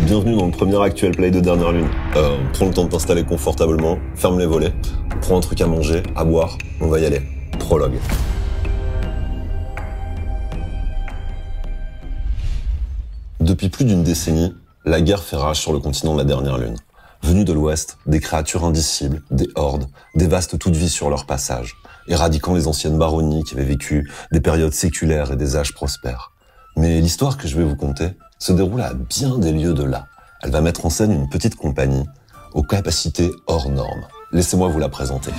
Bienvenue dans le premier actuel play de Dernière Lune. Prends le temps de t'installer confortablement, ferme les volets, prends un truc à manger, à boire, on va y aller. Prologue. Depuis plus d'une décennie, la guerre fait rage sur le continent de la Dernière Lune. Venus de l'Ouest, des créatures indicibles, des hordes, dévastent toute vie sur leur passage, éradiquant les anciennes baronnies qui avaient vécu des périodes séculaires et des âges prospères. Mais l'histoire que je vais vous conter se déroule à bien des lieues de là. Elle va mettre en scène une petite compagnie aux capacités hors normes. Laissez-moi vous la présenter.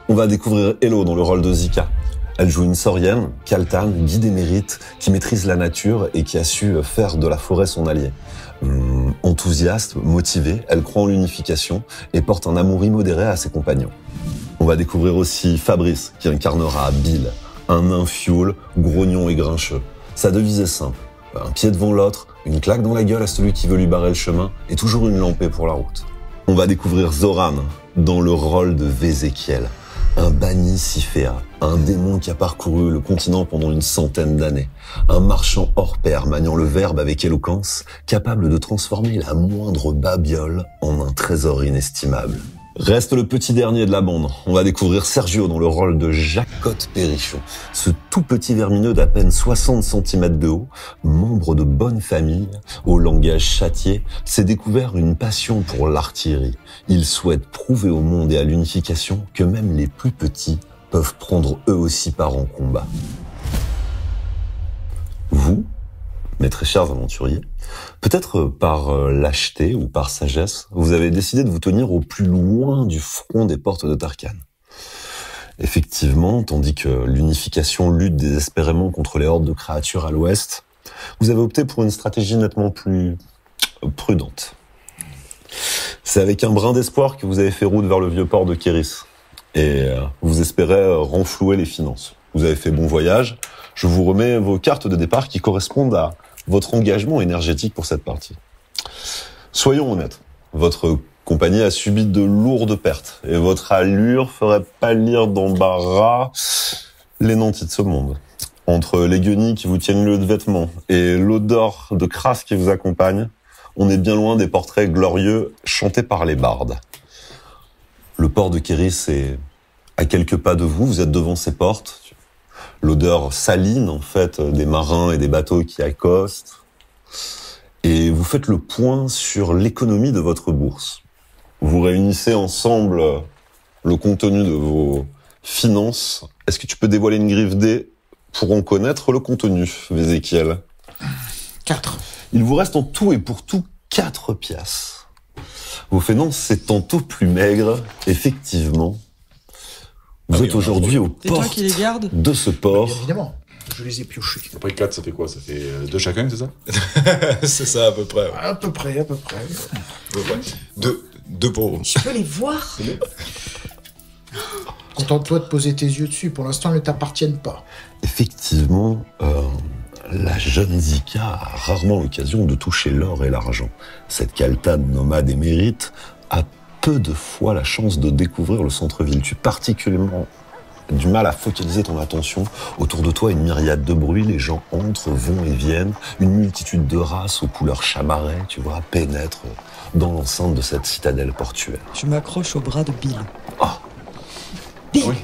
On va découvrir Hello dans le rôle de Zika. Elle joue une saurienne, Kaltan, guide émérite, qui maîtrise la nature et qui a su faire de la forêt son allié. Enthousiaste, motivée, elle croit en l'unification et porte un amour immodéré à ses compagnons. On va découvrir aussi Fabrice, qui incarnera Bill, un nain fioul, grognon et grincheux. Sa devise est simple, un pied devant l'autre, une claque dans la gueule à celui qui veut lui barrer le chemin et toujours une lampée pour la route. On va découvrir Zoran dans le rôle de Vézéchiel, un banni Siféa, un démon qui a parcouru le continent pendant une centaine d'années, un marchand hors pair maniant le verbe avec éloquence, capable de transformer la moindre babiole en un trésor inestimable. Reste le petit dernier de la bande. On va découvrir Sergio dans le rôle de Jacotte Perrichon. Ce tout petit vermineux d'à peine 60 cm de haut, membre de bonne famille, au langage châtié, s'est découvert une passion pour l'artillerie. Il souhaite prouver au monde et à l'unification que même les plus petits peuvent prendre eux aussi part en combat. Vous, mes très chers aventuriers, peut-être par lâcheté ou par sagesse, vous avez décidé de vous tenir au plus loin du front des portes de Tarkhan. Effectivement, tandis que l'unification lutte désespérément contre les hordes de créatures à l'ouest, vous avez opté pour une stratégie nettement plus prudente. C'est avec un brin d'espoir que vous avez fait route vers le vieux port de Kéris, et vous espérez renflouer les finances. Vous avez fait bon voyage, je vous remets vos cartes de départ qui correspondent à votre engagement énergétique pour cette partie. Soyons honnêtes, votre compagnie a subi de lourdes pertes et votre allure ferait pâlir d'embarras les nantis de ce monde. Entre les guenilles qui vous tiennent lieu de vêtements et l'odeur de crasse qui vous accompagne, on est bien loin des portraits glorieux chantés par les bardes. Le port de Kéris est à quelques pas de vous, vous êtes devant ses portes. L'odeur saline, en fait, des marins et des bateaux qui accostent. Et vous faites le point sur l'économie de votre bourse. Vous réunissez ensemble le contenu de vos finances. Est-ce que tu peux dévoiler une griffe dés pour en connaître le contenu, Vézéchiel? 4. Il vous reste en tout et pour tout 4 piastres. Vos finances, c'est tantôt plus maigre, effectivement. Vous êtes aujourd'hui aux portes de ce port. Bien évidemment, je les ai piochés. Après 4, ça fait quoi? Ça fait 2 chacun, c'est ça? C'est ça, à peu près. Ouais. À peu près. Deux pauvres. Je peux les voir? Contente-toi de poser tes yeux dessus. Pour l'instant, ils ne t'appartiennent pas. Effectivement, la jeune Zika a rarement l'occasion de toucher l'or et l'argent. Cette Kaltan nomade émérite a peu de fois la chance de découvrir le centre-ville. Tu as particulièrement du mal à focaliser ton attention. Autour de toi, une myriade de bruits, les gens entrent, vont et viennent. Une multitude de races aux couleurs chamarrées, tu vois, pénètrent dans l'enceinte de cette citadelle portuaire. Je m'accroche au bras de Bill. Ah. Bill. Oui.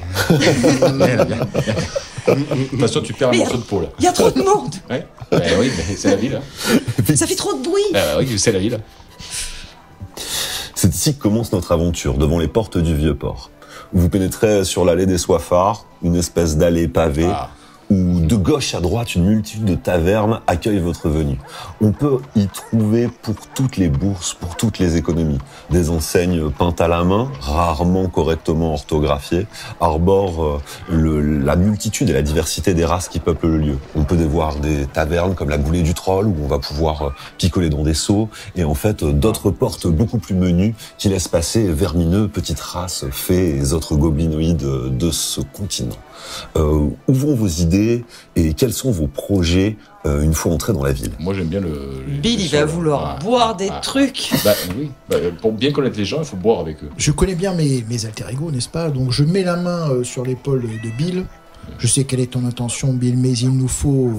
De toute façon, tu perds un morceau de peau, là. Il y a trop de monde. Ouais. Oui, c'est la vie, là. Ça fait trop de bruit. Oui, c'est la vie, là. C'est ici que commence notre aventure, devant les portes du Vieux-Port. Vous pénétrez sur l'allée des Soifards, une espèce d'allée pavée, où de gauche à droite, une multitude de tavernes accueillent votre venue. On peut y trouver pour toutes les bourses, pour toutes les économies. Des enseignes peintes à la main, rarement correctement orthographiées, arborent la multitude et la diversité des races qui peuplent le lieu. On peut voir des tavernes comme la Goulée du Troll, où on va pouvoir picoler dans des seaux, et en fait d'autres portes beaucoup plus menues qui laissent passer vermineux, petites races, fées et autres goblinoïdes de ce continent. Où vont vos idées et quels sont vos projets une fois entrés dans la ville? Moi, j'aime bien Bill, il va vouloir boire des trucs. Oui, pour bien connaître les gens, il faut boire avec eux. Je connais bien mes alter ego, n'est-ce pas? Donc je mets la main sur l'épaule de Bill. Je sais quelle est ton intention, Bill, mais il nous faut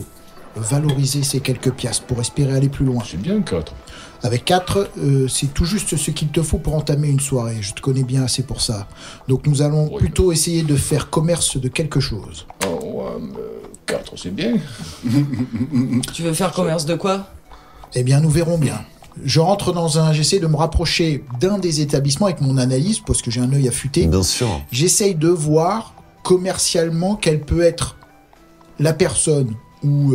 valoriser ces quelques piastres pour espérer aller plus loin. C'est bien 4. Avec 4, c'est tout juste ce qu'il te faut pour entamer une soirée. Je te connais bien assez pour ça. Donc nous allons plutôt essayer de faire commerce de quelque chose. Oh, ouais, mais 4, c'est bien. Tu veux faire commerce de quoi? Eh bien, nous verrons bien. J'essaie de me rapprocher d'un des établissements avec mon analyse, parce que j'ai un œil affûté. Bien sûr. J'essaye de voir commercialement quelle peut être la personne ou,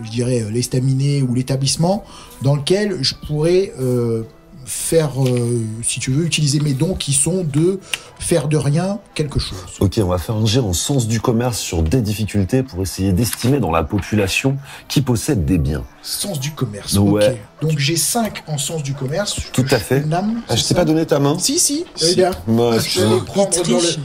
je dirais, l'estaminet ou l'établissement dans lequel je pourrais faire, si tu veux, utiliser mes dons qui sont de faire de rien quelque chose. Ok, on va faire un jet en sens du commerce sur des difficultés pour essayer d'estimer dans la population qui possède des biens. Sens du commerce, Ouais. ok. Donc j'ai 5 en sens du commerce. Tout à fait. Une âme, Ah, je c'est t'ai ça pas donné ta main? Si, Si. regarde. Moi, Je vais les prendre Il dans triche.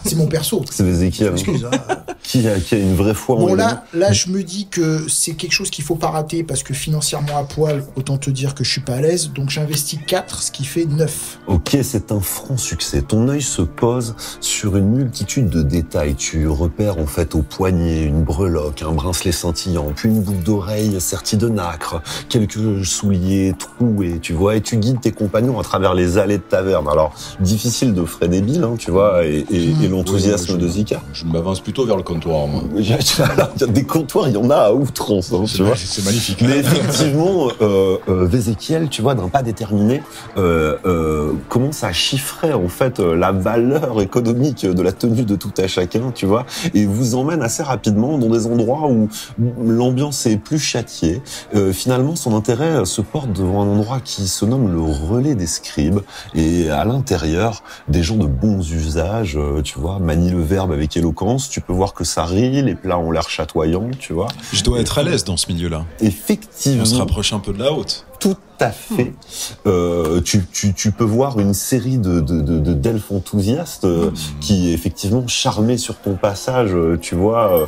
c'est mon perso. c'est Ézéchiel, hein. Excuse, hein. qui a une vraie foi en Bon, lui. là, je me dis que c'est quelque chose qu'il faut pas rater parce que financièrement à poil, autant te dire que je suis pas à l'aise. Donc j'investis 4, ce qui fait 9. Ok, c'est un franc succès. Ton œil se pose sur une multitude de détails. Tu repères en fait au poignet une breloque, un bracelet scintillant, puis une boucle d'oreille sertie de nacre, quelques souliers troués, tu vois, et tu guides tes compagnons à travers les allées de taverne. Alors, difficile de freiner Bill, hein, tu vois, et l'enthousiasme de Zika. Je m'avance plutôt vers le comptoir, moi. Il y a des comptoirs, il y en a à outrance, hein, tu vois. C'est magnifique. Mais effectivement, Vézéchiel, tu vois, d'un pas déterminé, commence à chiffrer en fait la valeur économique de la tenue de tout à chacun, tu vois, et vous emmène assez rapidement dans des endroits où l'ambiance est plus châtiée. Finalement, son intérêt se porte devant un endroit qui se nomme le relais des scribes, et à l'intérieur, des gens de bons usages, tu vois, manient le verbe avec éloquence. Tu peux voir que ça rit, les plats ont l'air chatoyants, tu vois. Je dois être à l'aise dans ce milieu-là. Effectivement. On se rapproche un peu de la haute. Tout à fait. Tu peux voir une série d'elfes enthousiastes qui, effectivement, charmés sur ton passage, tu vois,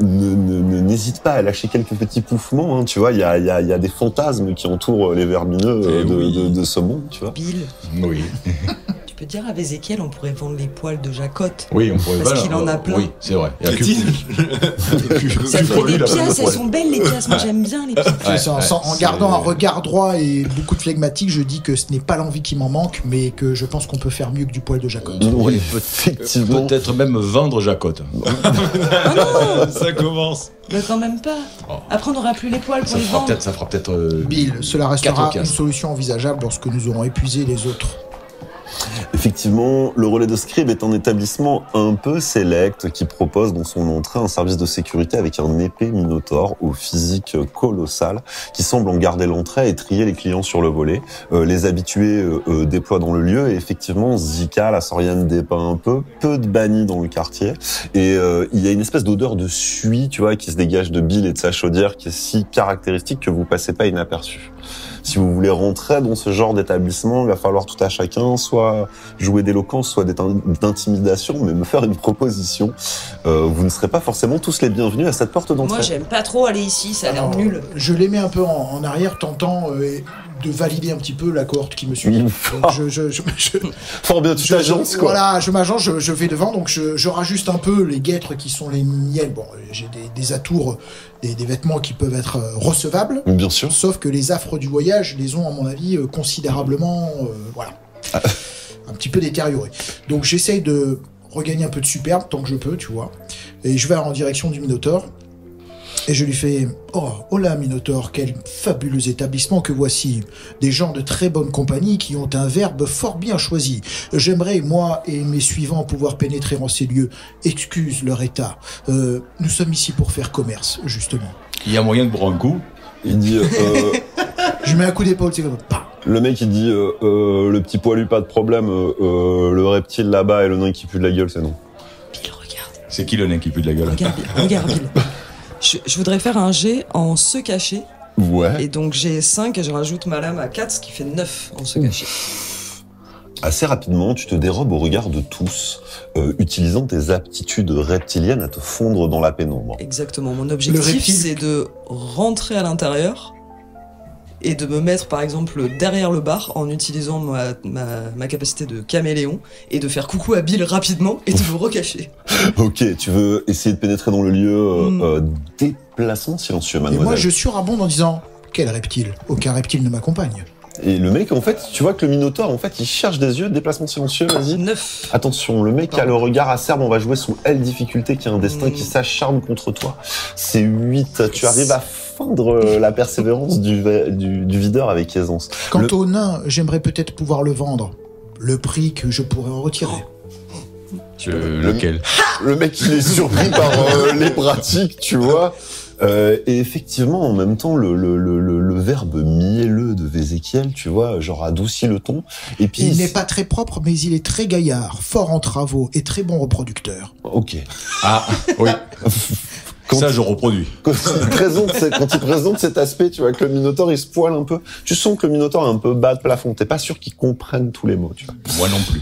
n'hésite pas à lâcher quelques petits pouffements. Hein, tu vois, il y a des fantasmes qui entourent les vermineux de ce monde, tu vois. Bill, Oui. tu peux dire à Vézéchiel, on pourrait vendre les poils de Jacotte. Oui, on pourrait Parce qu'il en a plein. Oui, c'est vrai. Il y a que Ça fait des pièces, elles sont belles les pièces. Moi j'aime bien les pièces. C'est ça, en gardant un regard droit et beaucoup de flegmatique, je dis que ce n'est pas l'envie qui m'en manque, mais que je pense qu'on peut faire mieux que du poil de Jacob. Oui, effectivement. Peut-être même vendre Jacotte. Ça commence. Mais quand même pas. Après on n'aura plus les poils pour Ça les fera vendre. peut-être. Bill, cela restera 4 une solution envisageable lorsque nous aurons épuisé les autres. Effectivement, le relais de scribe est un établissement un peu sélect qui propose dans son entrée un service de sécurité avec un épée minotaure au physique colossal qui semble en garder l'entrée et trier les clients sur le volet. Les habitués déploient dans le lieu et effectivement, Zika, la Soriane dépeint un peu de bannis dans le quartier et il y a une espèce d'odeur de suie, tu vois, qui se dégage de Bill et de sa chaudière qui est si caractéristique que vous passez pas inaperçu. Si vous voulez rentrer dans ce genre d'établissement, il va falloir tout à chacun soit jouer d'éloquence, soit d'intimidation, mais me faire une proposition. Vous ne serez pas forcément tous les bienvenus à cette porte d'entrée. Moi j'aime pas trop aller ici, ça a l'air Alors, nul. Je les mets un peu en arrière, tentant de valider un petit peu la cohorte qui me suit. Donc, Fort bien, tu t'agences, quoi. Voilà, je m'agence, je vais devant, donc je rajuste un peu les guêtres qui sont les miennes. Bon, j'ai des atours, des vêtements qui peuvent être recevables. Bien sûr. Sauf que les affres du voyage les ont, à mon avis, considérablement, voilà, un petit peu détériorés. Donc j'essaye de regagner un peu de superbe tant que je peux, tu vois. Et je vais en direction du Minotaure. Et je lui fais « Oh là, Minotaure, quel fabuleux établissement que voici. Des gens de très bonne compagnie qui ont un verbe fort bien choisi. J'aimerais, moi et mes suivants, pouvoir pénétrer en ces lieux. Excuse leur état. Nous sommes ici pour faire commerce, justement. » Il y a moyen de boire un coup. Il dit... Je mets un coup d'épaule, c'est comme « Pah !» Le mec, il dit le petit poilu, pas de problème. Le reptile là-bas et le nain qui pue de la gueule, c'est non. Bill, regarde. C'est qui le nain qui pue de la gueule? Regarde Bill. Je voudrais faire un jet en se cacher. Ouais. Et donc j'ai 5 et je rajoute ma lame à 4, ce qui fait 9 en se cacher. Assez rapidement, tu te dérobes au regard de tous, utilisant tes aptitudes reptiliennes à te fondre dans la pénombre. Exactement. Mon Le objectif, reptile. c'est de rentrer à l'intérieur et de me mettre, par exemple, derrière le bar en utilisant ma capacité de caméléon et de faire coucou à Bill rapidement et de me recacher. Ok, tu veux essayer de pénétrer dans le lieu déplacement silencieux, Et mademoiselle. moi, je surabonde en disant Quel reptile? Aucun reptile ne m'accompagne. Et le mec, en fait, tu vois que le Minotaure, en fait, il cherche des yeux, déplacement silencieux, vas-y. 9. Attention, le mec a le regard acerbe, on va jouer sous L difficulté, qui a un destin qui s'acharne contre toi. C'est 8, tu arrives à feindre la persévérance du videur avec aisance. Quant au nain, j'aimerais peut-être pouvoir le vendre. Le prix que je pourrais en retirer. Lequel? Le mec, il est surpris par les pratiques, tu vois. Et effectivement, en même temps, le verbe mielleux de Vézéchiel, tu vois, genre adoucit le ton. Et puis Il n'est pas très propre, mais il est très gaillard, fort en travaux et très bon reproducteur. Ok. Ah, oui. Quand Ça, je reproduis. Quand il présente cet aspect, tu vois, que le Minotaure, il se poile un peu. Tu sens que le Minotaure est un peu bas de plafond. T'es pas sûr qu'il comprenne tous les mots, tu vois. Moi non plus.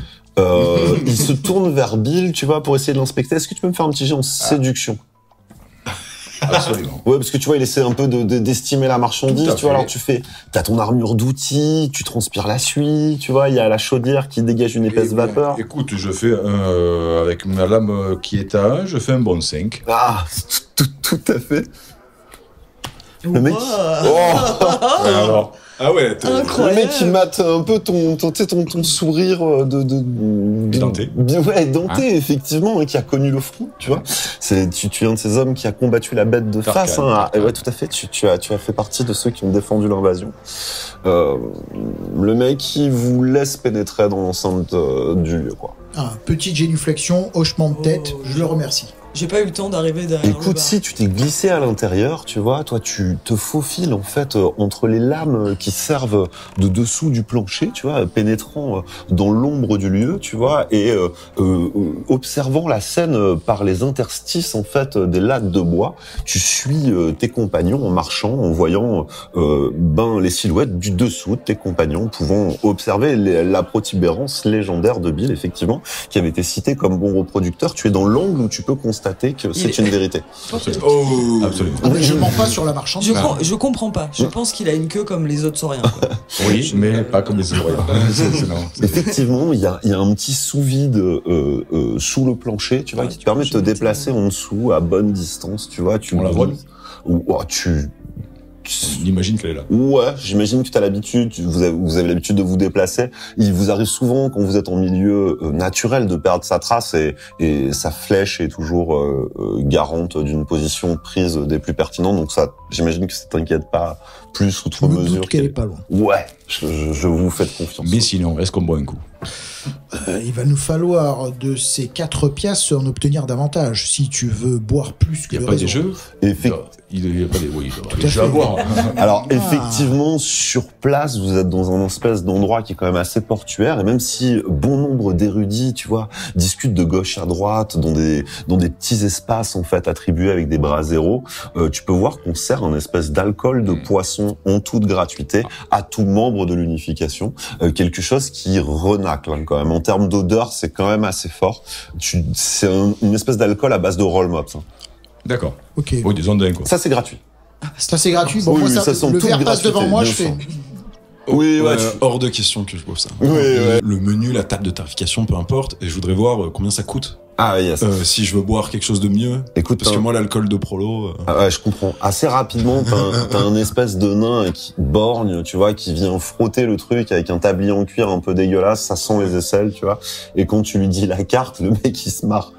Il se tourne vers Bill, tu vois, pour essayer de l'inspecter. Est-ce que tu peux me faire un petit jet en séduction? Absolument. Ouais, parce que tu vois, il essaie un peu d'estimer la marchandise, Tout à tu vois. fait. Alors t'as ton armure d'outils, tu transpires la suie, tu vois, il y a la chaudière qui dégage une épaisse vapeur. Écoute, je fais avec ma lame qui est à 1, je fais un bon 5. Ah, tout à fait. Le mec, Alors, ah ouais, le mec qui mate un peu ton sourire Édenté. Ouais, édenté, effectivement, et qui a connu le front, tu vois. Tu es un de ces hommes qui a combattu la bête de face, hein. Et ouais, tout à fait. Tu as fait partie de ceux qui ont défendu l'invasion. Le mec, il vous laisse pénétrer dans l'enceinte du lieu, quoi. Petite génuflexion, hochement de tête, je le remercie. J'ai pas eu le temps d'arriver derrière le Écoute, bar. si tu t'es glissé à l'intérieur, tu vois, toi tu te faufiles en fait entre les lames qui servent de dessous du plancher, tu vois, pénétrant dans l'ombre du lieu, tu vois, et observant la scène par les interstices en fait des lattes de bois, tu suis tes compagnons en marchant, en voyant les silhouettes du dessous de tes compagnons, pouvant observer la protubérance légendaire de Bill, effectivement, qui avait été cité comme bon reproducteur. Tu es dans l'angle où tu peux constater que c'est une vérité. Absolument. Ah, mais je mens pas sur la marchandise. Je comprends pas. Je pense qu'il a une queue comme les autres sauriens. Quoi. Oui, mais pas comme les oreilles. Effectivement, il y a un petit sous-vide sous le plancher, tu vois, qui te permet de te déplacer en dessous à bonne distance, tu vois. On la vole. On imagine qu'elle est là. Ouais, j'imagine que t'as l'habitude, vous avez l'habitude de vous déplacer. Il vous arrive souvent, quand vous êtes en milieu naturel, de perdre sa trace et sa flèche est toujours garante d'une position prise des plus pertinentes. Donc ça, j'imagine que ça t'inquiète pas plus outre Je me mesure. doute qu'elle est pas loin. Ouais, je vous fais confiance. Mais sinon, est-ce qu'on boit un coup? Il va nous falloir de ces 4 piastres en obtenir davantage, si tu veux boire plus que Il n'y le a pas des réseau. jeux? Il n'y a pas des... Oui, il doit y avoir des à jeux à fait. boire. Alors effectivement, sur place, vous êtes dans un espèce d'endroit qui est quand même assez portuaire, et même si bon nombre d'érudits, tu vois, discutent de gauche à droite dans des petits espaces en fait attribués avec des bras zéro, tu peux voir qu'on sert un espèce d'alcool de poisson en toute gratuité à tout membre de l'unification, quelque chose qui renacle hein, quand même. En termes d'odeur, c'est quand même assez fort. C'est une espèce d'alcool à base de roll mops. Hein. D'accord. Ok. Oui, des ondins, quoi. Ça c'est gratuit. Ça c'est gratuit. Bon, Oui, moi, oui, ça sent le toute verre passe gratuité, devant moi, bien je fais. sûr. Oui, ouais. Hors de question que je boive ça. Oui, ouais. Le menu, la table de tarification, peu importe, et je voudrais voir combien ça coûte. Ah yes. Si je veux boire quelque chose de mieux. Écoute, Parce que moi, l'alcool de Prolo. Ah ouais, je comprends. Assez rapidement, t'as un espèce de nain qui borgne, tu vois, qui vient frotter le truc avec un tablier en cuir un peu dégueulasse, ça sent les aisselles, tu vois. Et quand tu lui dis la carte, le mec il se marre.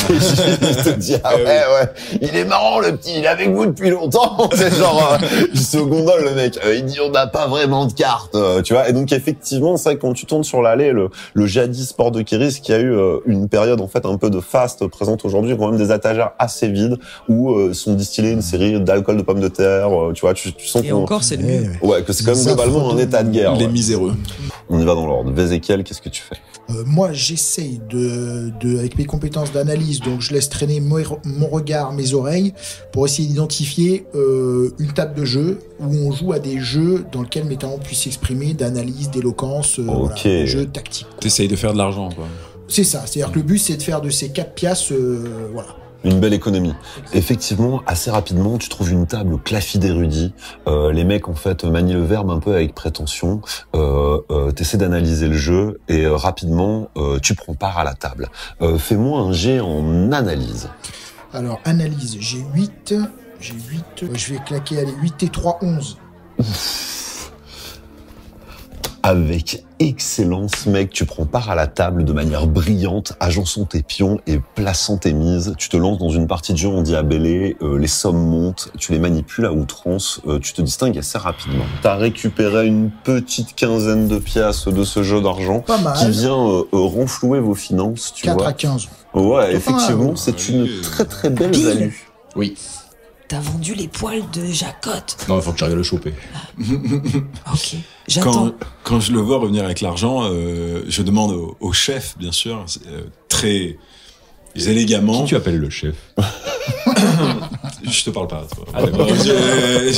Il te dit ouais, il est marrant le petit, il est avec vous depuis longtemps. C'est genre il se gondole le mec. Il dit on n'a pas vraiment de carte, tu vois. Et donc effectivement, c'est vrai que quand tu tournes sur l'allée, le jadis port de Kéris qui a eu une période en fait un peu de faste présente aujourd'hui, quand même des étagères assez vides où sont distillés une série d'alcool de pommes de terre, tu vois, tu sens Et encore, c'est le mieux. ouais, que c'est quand même globalement un état de guerre. Les Ouais. miséreux. On y va dans l'ordre. Vézéchiel, qu'est-ce que tu fais? Moi, j'essaye avec mes compétences d'analyse, donc je laisse traîner mon regard, mes oreilles, pour essayer d'identifier une table de jeu où on joue à des jeux dans lesquels mes talents puissent s'exprimer, d'analyse, d'éloquence, voilà, des jeux tactiques. T'essayes de faire de l'argent, quoi. C'est ça, c'est-à-dire que le but, c'est de faire de ces 4 piastres, voilà. Une belle économie. Effectivement, assez rapidement, tu trouves une table clafie d'érudits. Les mecs, en fait, manient le verbe un peu avec prétention. T'essaies d'analyser le jeu et rapidement, tu prends part à la table. Fais-moi un jet en analyse. Alors, analyse, j'ai 8. Je vais claquer, allez, 8 et 3, 11. Avec excellence, mec, tu prends part à la table de manière brillante, agençant tes pions et plaçant tes mises. Tu te lances dans une partie de jeu en diabellé, les sommes montent, tu les manipules à outrance, tu te distingues assez rapidement. T'as récupéré une petite quinzaine de pièces de ce jeu d'argent Pas mal. qui vient renflouer vos finances, tu 4 vois. à 15. Ouais, C'est effectivement, pas mal. c'est une très très belle Bill. value. Oui. T'as vendu les poils de Jacotte. Non, il faut que j'arrive à le choper. Ok, j'attends. Quand je le vois revenir avec l'argent, je demande au chef, bien sûr, très élégamment. Qui tu appelles le chef? Je te parle pas, toi. Allez,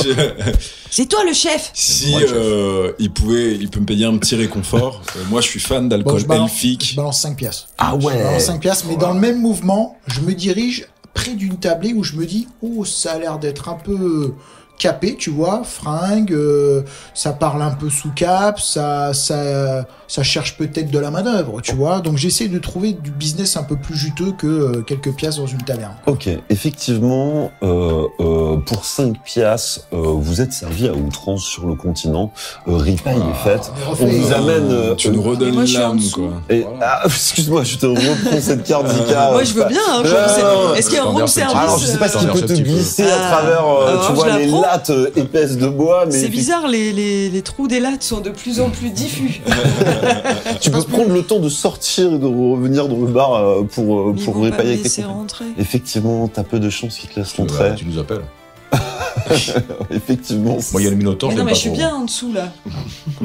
C'est toi le chef. Si Moi, le il peut me payer un petit réconfort. Moi, je suis fan Bon, d'alcool je balance elfique. 5 pièces. Ah Je ouais. balance 5 pièces, mais dans le même mouvement, je me dirige près d'une tablée où je me dis, oh, ça a l'air d'être un peu capé, tu vois, fringue, ça parle un peu sous cap, ça cherche peut-être de la manœuvre, tu vois. Donc j'essaie de trouver du business un peu plus juteux que quelques pièces dans une taverne. Ok, effectivement, pour 5 piastres, vous êtes servi à outrance sur le continent. Ripaille est faite. On vous amène... Tu nous Mais redonnes moi, je suis en l'âme, dessous. quoi. et, excuse-moi, je te reprends cette carte, Zika. Moi je veux bien. Hein, Est-ce qu'il y a un room service Alors, je sais pas ce qu'il peut te glisser à Ah. travers, Alors, tu je vois, la les prends. lattes épaisses de bois, mais C'est bizarre, les trous des lattes sont de plus en plus diffus. tu peux prendre le temps de sortir et de revenir dans le bar Mais pour ils vont pas me répailler avec laisser tes rentrer. Effectivement, t'as peu de chances qu'ils te laissent rentrer. Tu nous appelles. Effectivement. Moi, il y a le Minotaur, Mais je non, l'aime mais pas je suis trop. bien en dessous là.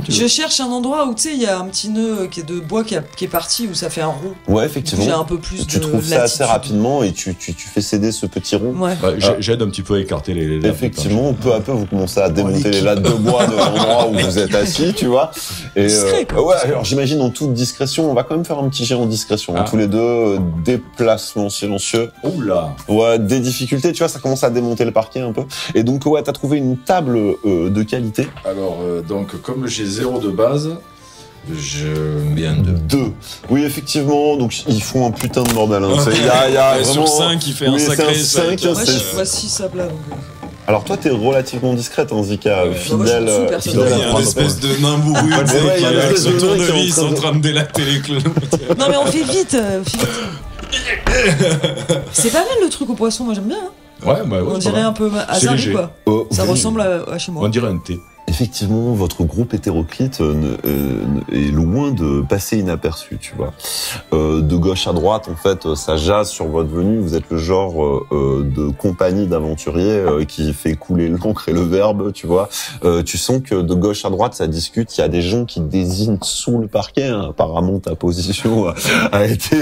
Je cherche un endroit où tu sais, il y a un petit nœud qui est de bois qui est parti, où ça fait un rond. Ouais, J'ai effectivement. un peu plus Tu de trouves ça assez latitude. rapidement et tu fais céder ce petit rond. Ouais. Bah, j'aide un petit peu à écarter les lattes. Effectivement, peu à peu, vous commencez à démonter l'équipe. les lattes de bois de l'endroit où vous êtes assis, tu vois. Et Discret, quoi. ouais, alors j'imagine en toute discrétion, on va quand même faire un petit jet en discrétion. Ah. Tous les deux, déplacement silencieux. Oula. Ouais, des difficultés, tu vois, ça commence à démonter le parquet un peu. Et donc, ouais, t'as trouvé une table de qualité. Alors, donc, comme j'ai 0 de base, je mets un 2. 2. Oui, effectivement, donc ils font un putain de bordel. Hein. Il y a Ouais, vraiment... sur 5, il fait un Oui, c'est sacré. un 5, Moi, c'est- je vois 6 à plat. Donc... Alors toi, t'es relativement discrète, hein, Zika, Ouais. fidèle, Moi, je suis sous, personne. fidèle Il à y a un prendre espèce point. de nain bourru, tu sais, Ouais, il y a qui une avec espèce son de nain qui est en tournevis train en de- train de délater les clones. Non, mais on fait vite. C'est pas mal le truc au poisson, moi j'aime bien. Hein. Ouais, bah, ouais, On c'est dirait pas mal. un peu C'est hasard léger. quoi. Ça Oui. ressemble à chez moi. On dirait un thé. Effectivement, votre groupe hétéroclite est loin de passer inaperçu, tu vois. De gauche à droite, en fait, ça jase sur votre venue. Vous êtes le genre de compagnie d'aventuriers qui fait couler l'encre et le verbe, tu vois. Tu sens que de gauche à droite, ça discute. Il y a des gens qui désignent sous le parquet. Hein. Apparemment, ta position a été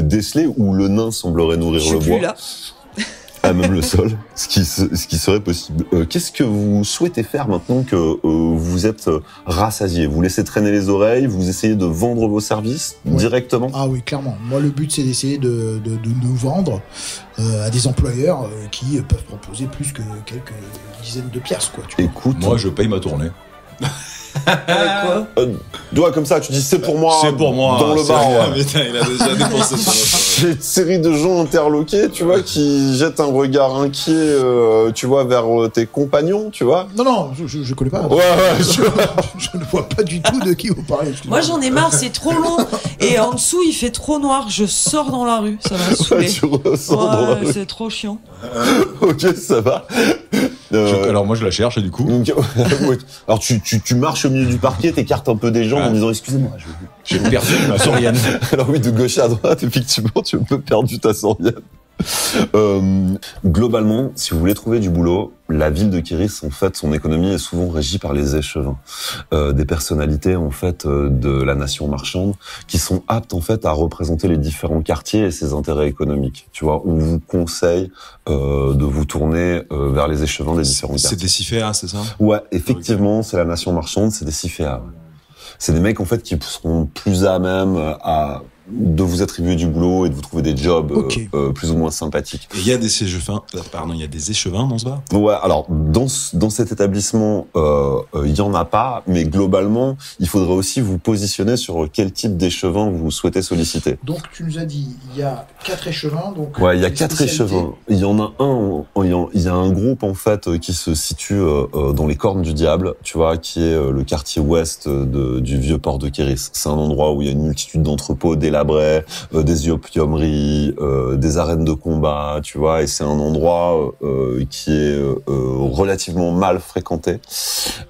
décelée, où le nain semblerait nourrir Je suis le plus bois. là. À même le sol, ce qui serait possible. Qu'est-ce que vous souhaitez faire maintenant que vous êtes rassasié? Vous laissez traîner les oreilles, vous essayez de vendre vos services Ouais. directement? Ah oui, clairement. Moi, le but, c'est d'essayer de nous vendre à des employeurs qui peuvent proposer plus que quelques dizaines de pièces, quoi. Tu vois. Écoute, Moi, je paye ma tournée. Avec quoi doigt comme ça, tu dis c'est pour moi, C'est pour moi, dans le c'est bar. rien. Ouais. Putain, il a déjà dépensé son J'ai une série de gens interloqués, tu vois, qui jettent un regard inquiet, tu vois, vers tes compagnons, tu vois. Non, je connais pas. Ouais, Je ne vois pas du tout de qui vous parlez. Moi j'en ai marre, c'est trop long. Et en dessous il fait trop noir, je sors dans la rue, ça m'a saoulé. tu ressens dans la Ouais, rue. c'est trop chiant. Ok, ça va. Alors, moi, je la cherche, et du coup. Donc, ouais. Alors tu marches au milieu du parquet, t'écartes un peu des gens en disant excusez-moi. J'ai perdu ma saurienne. Alors oui, de gauche à droite, effectivement, tu as un peu perdu ta saurienne. Globalement, si vous voulez trouver du boulot, la ville de Kiris, en fait, son économie est souvent régie par les échevins, des personnalités en fait de la nation marchande, qui sont aptes en fait à représenter les différents quartiers et ses intérêts économiques. Tu vois, on vous conseille de vous tourner vers les échevins des différents C'est quartiers. des Ciféas, c'est ça? Ouais, effectivement, c'est la nation marchande, c'est des Ciféas. Ouais. C'est des mecs en fait qui seront plus à même à de vous attribuer du boulot et de vous trouver des jobs plus ou moins sympathiques. Et il y a des échevins dans ce bar? Ouais, alors dans cet établissement, il y en a pas, mais globalement, il faudrait aussi vous positionner sur quel type d'échevin vous souhaitez solliciter. Donc tu nous as dit, il y a 4 échevins. Donc ouais, il y a 4 échevins. Il y en a il y a un groupe en fait qui se situe dans les Cornes du Diable, tu vois, qui est le quartier ouest du vieux port de Kéris. C'est un endroit où il y a une multitude d'entrepôts délabrés, des opiumeries, des arènes de combat, tu vois, et c'est un endroit qui est relativement mal fréquenté.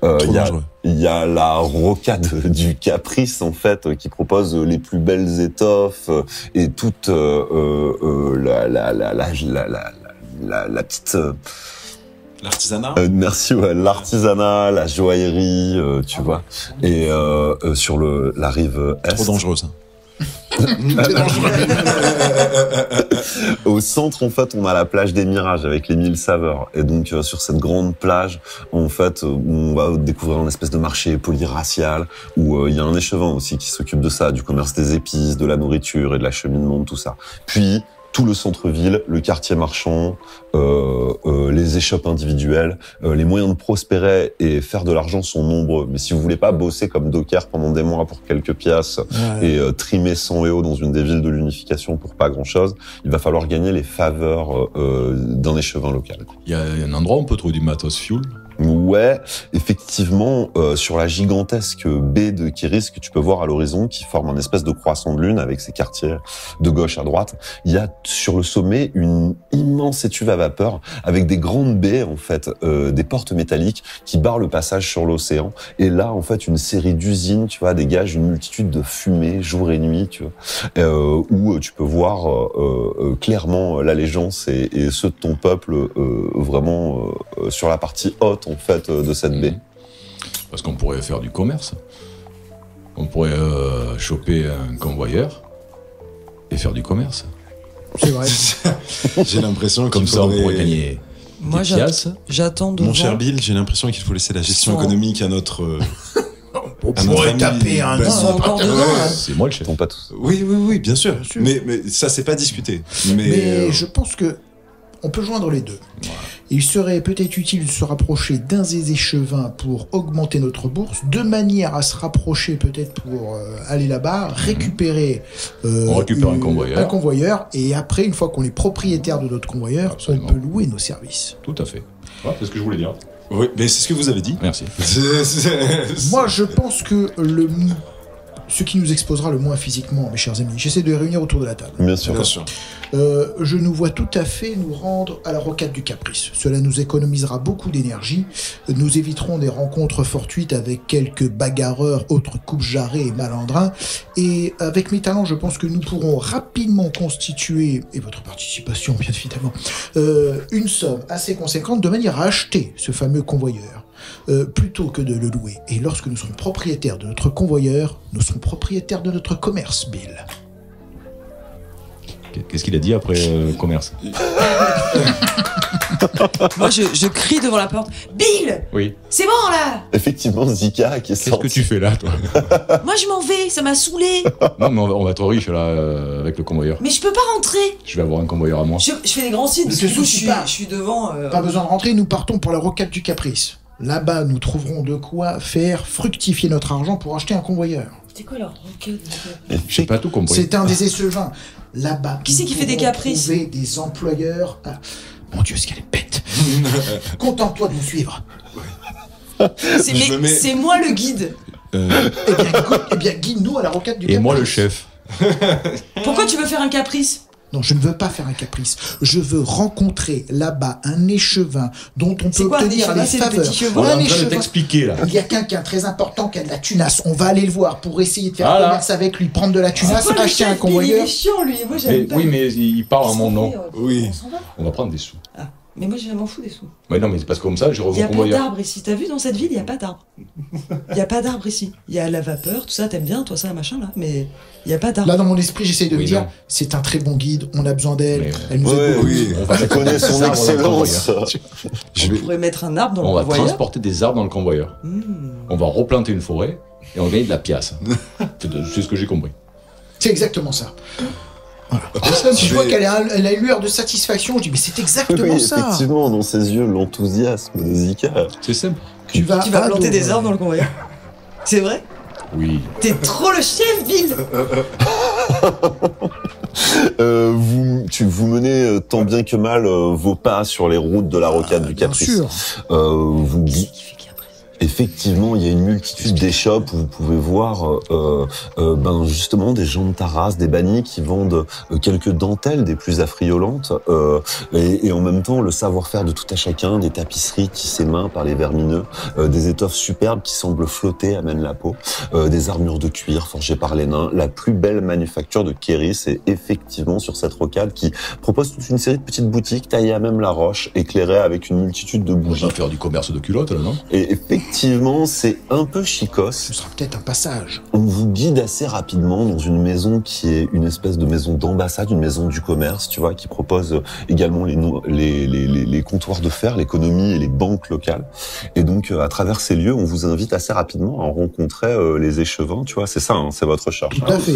Il y a la rocade du Caprice en fait qui propose les plus belles étoffes et toute la petite l'artisanat. Merci, ouais, l'artisanat, la joaillerie, tu vois. Et sur la rive est. Trop dangereux ça. Au centre, en fait, on a la plage des Mirages avec les 1000 saveurs. Et donc, sur cette grande plage, en fait, on va découvrir un espèce de marché polyracial où il y a un échevin aussi qui s'occupe de ça, du commerce des épices, de la nourriture et de l'acheminement, de tout ça. Puis, tout le centre-ville, le quartier marchand, les échoppes individuelles, les moyens de prospérer et faire de l'argent sont nombreux. Mais si vous voulez pas bosser comme docker pendant des mois pour quelques piastres et trimer 100 EO dans une des villes de l'unification pour pas grand-chose, il va falloir gagner les faveurs d'un échevin local. Il y a un endroit où on peut trouver du matos fuel. Ouais, effectivement, sur la gigantesque baie de Kéris que tu peux voir à l'horizon, qui forme un espèce de croissant de lune avec ses quartiers de gauche à droite, il y a sur le sommet une immense étuve à vapeur avec des grandes baies, en fait, des portes métalliques qui barrent le passage sur l'océan. Et là, en fait, une série d'usines, tu vois, dégage une multitude de fumées jour et nuit, tu vois, où tu peux voir clairement l'allégeance et ceux de ton peuple vraiment sur la partie haute en fait de cette baie. Parce qu'on pourrait faire du commerce. On pourrait choper un convoyeur et faire du commerce. C'est vrai. J'ai l'impression comme ça on pourrait gagner. Moi j'attends de Mon cher Bill, j'ai l'impression qu'il faut laisser la gestion économique à notre on pourrait taper un c'est moi le chef. Pas tous. Oui, bien sûr. Mais ça c'est pas discuté. Mais je pense que on peut joindre les deux. Ouais. Il serait peut-être utile de se rapprocher d'un des échevins pour augmenter notre bourse, de manière à se rapprocher peut-être pour aller là-bas, récupérer on récupère un convoyeur, et après, une fois qu'on est propriétaire de notre convoyeur, absolument, on peut louer nos services. Tout à fait. Ouais, c'est ce que je voulais dire. Oui, mais c'est ce que vous avez dit. Merci. Moi, je pense que ce qui nous exposera le moins physiquement, mes chers amis. J'essaie de les réunir autour de la table. Bien sûr. Je nous vois tout à fait nous rendre à la rocade du Caprice. Cela nous économisera beaucoup d'énergie. Nous éviterons des rencontres fortuites avec quelques bagarreurs, autres coupe-jarrets et malandrins. Et avec mes talents, je pense que nous pourrons rapidement constituer, et votre participation bien évidemment, une somme assez conséquente de manière à acheter ce fameux convoyeur. Plutôt que de le louer. Et lorsque nous serons propriétaires de notre convoyeur, nous serons propriétaires de notre commerce, Bill. Qu'est-ce qu'il a dit après commerce? Moi, je crie devant la porte. Bill! Oui. C'est bon, là! Effectivement, Zika qui est sorti. Qu'est-ce que tu fais là, toi? Moi, je m'en vais, ça m'a saoulé. Non, mais on va être riche, là, avec le convoyeur. Mais je peux pas rentrer. Je vais avoir un convoyeur à moi. Je fais des grands signes, parce que je suis devant... Pas besoin de rentrer, nous partons pour la rocade du Caprice. Là-bas, nous trouverons de quoi faire fructifier notre argent pour acheter un convoyeur. C'est quoi leur rocade? J'ai pas tout compris. C'est un des échevins. Là-bas, qui c'est qui fait des caprices? Trouver des employeurs. Ah, mon Dieu, ce qu'elle est bête. Contente-toi de nous suivre. C'est moi le guide. Eh bien, guide-nous à la rocade du Caprice. Et moi le chef. Pourquoi tu veux faire un caprice? Non, je ne veux pas faire un caprice. Je veux rencontrer là-bas un échevin dont on peut obtenir les faveurs. On est en train de t'expliquer là. Il y a quelqu'un très important qui a de la tunasse. On va aller le voir pour essayer de faire commerce avec lui, prendre de la tunasse, acheter un convoyeur. Il est chiant, lui. Moi, j'aime pas. Oui, mais il parle à mon nom. Oui. On va prendre des sous. Ah. Mais moi, je m'en fous des sous. Mais non, mais c'est parce que comme ça, je revois le convoyeur. Il n'y a pas d'arbre ici. T'as vu, dans cette ville, il n'y a pas d'arbre. Il n'y a pas d'arbre ici. Il y a la vapeur, tout ça, t'aimes bien, toi, ça, machin, là. Mais il n'y a pas d'arbre. Là, dans mon esprit, j'essaye de me dire, c'est un très bon guide, on a besoin d'elle, elle nous aide beaucoup. Oui, on connaît son excellence. On pourrait mettre un arbre dans le convoyeur. On va transporter des arbres dans le convoyeur. On va replanter une forêt et on va gagner de la pièce. C'est ce que j'ai compris. C'est exactement ça. Voilà. Je vois qu'elle a une lueur de satisfaction. Je dis, mais c'est exactement ça. Effectivement, dans ses yeux, l'enthousiasme de Zika. C'est simple. Tu vas planter des arbres dans le convoyeur. C'est vrai? Oui. T'es trop le chef, Bill. Vous menez tant bien que mal vos pas sur les routes de la rocade du Caprice. Bien sûr. Vous Effectivement, il y a une multitude d'échoppes où vous pouvez voir justement des gens de ta race, des bannis qui vendent quelques dentelles des plus affriolantes et en même temps le savoir-faire de tout à chacun, des tapisseries tissées main par les vermineux, des étoffes superbes qui semblent flotter à même la peau, des armures de cuir forgées par les nains. La plus belle manufacture de Kéris est effectivement sur cette rocade qui propose toute une série de petites boutiques taillées à même la roche, éclairées avec une multitude de bougies. On va faire du commerce de culottes là, non? Et effectivement, c'est un peu chicos. Ce sera peut-être un passage. On vous guide assez rapidement dans une maison qui est une espèce de maison d'ambassade, une maison du commerce, tu vois, qui propose également les comptoirs de fer, l'économie et les banques locales. Et donc, à travers ces lieux, on vous invite assez rapidement à rencontrer les échevins, tu vois, c'est ça, hein, c'est votre charge. Tout à fait.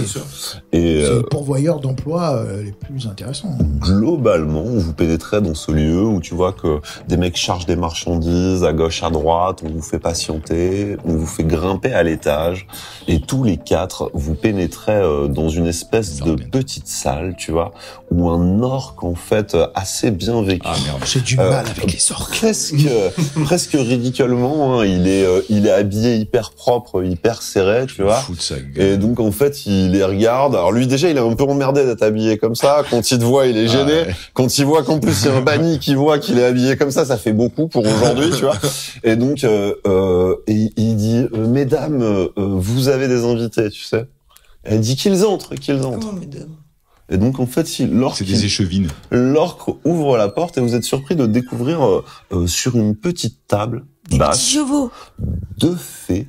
Et c'est les pourvoyeurs d'emploi les plus intéressants. Globalement, vous pénétrez dans ce lieu où tu vois que des mecs chargent des marchandises à gauche, à droite, on vous fait patienter, on vous fait grimper à l'étage, et tous les quatre, vous pénétrez dans une espèce de petite salle, tu vois, où un orc, en fait, assez bien vécu. Ah merde. J'ai du mal avec les orques. Presque ridiculement, hein, il est habillé hyper propre, hyper serré, tu vois. Fous de sa gueule. Et donc, en fait, il les regarde. Alors lui, déjà, il est un peu emmerdé d'être habillé comme ça. Quand il te voit, il est gêné. Ouais. Quand il voit qu'en plus, il y a un banni qui voit qu'il est habillé comme ça fait beaucoup pour aujourd'hui, tu vois. Et donc, et il dit, mesdames, vous avez des invités, tu sais. Elle dit qu'ils entrent. Oh, mesdames. Et donc, en fait, C'est des échevines. l'orque ouvre la porte et vous êtes surpris de découvrir sur une petite table basse deux fées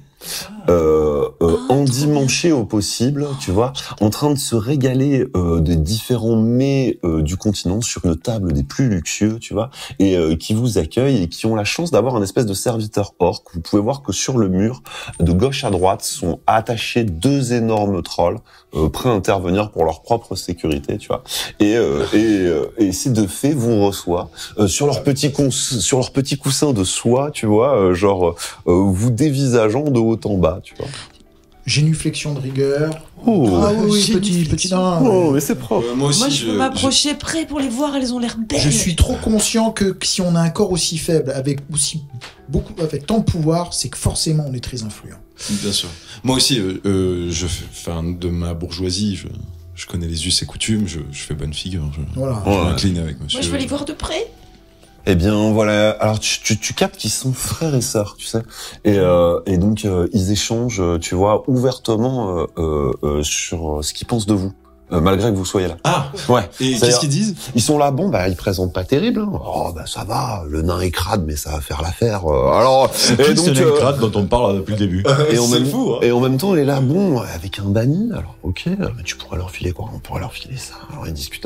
endimanchées au possible, tu vois, en train de se régaler des différents mets du continent sur une table des plus luxueux, tu vois, et qui vous accueillent et qui ont la chance d'avoir un espèce de serviteur orc. Vous pouvez voir que sur le mur, de gauche à droite, sont attachés deux énormes trolls prêts à intervenir pour leur propre sécurité, tu vois. Et ces deux fées vous reçoivent sur leur petit coussin de soie, tu vois, vous dévisageant de haut en bas, tu vois. Génuflexion de rigueur. Oh, Ah oui, petit nain. oh, mais c'est propre. Moi aussi, Moi, je peux m'approcher près pour les voir, elles ont l'air belles. Je suis trop conscient que si on a un corps aussi faible, avec tant de pouvoir, c'est que forcément on est très influent. Bien sûr. Moi aussi, de ma bourgeoisie, je connais les us et coutumes, je fais bonne figure. Voilà. Je m'incline avec monsieur. Moi, je veux les voir de près. Eh bien, voilà. Alors, tu captes qu'ils sont frères et sœurs, tu sais. Et donc, ils échangent, tu vois, ouvertement sur ce qu'ils pensent de vous. Malgré que vous soyez là. Ah. Ouais. Et qu'est-ce qu'ils disent? Ils sont là, ils présentent pas terrible. Hein. Oh, ça va, le nain est crade, mais ça va faire l'affaire. Alors, et donc, c'est l'incrate dont on parle depuis le début. Et en même temps, il est là, avec un banni. Alors, ok, mais tu pourrais leur filer quoi? On pourrait leur filer ça. Alors, ils discutent.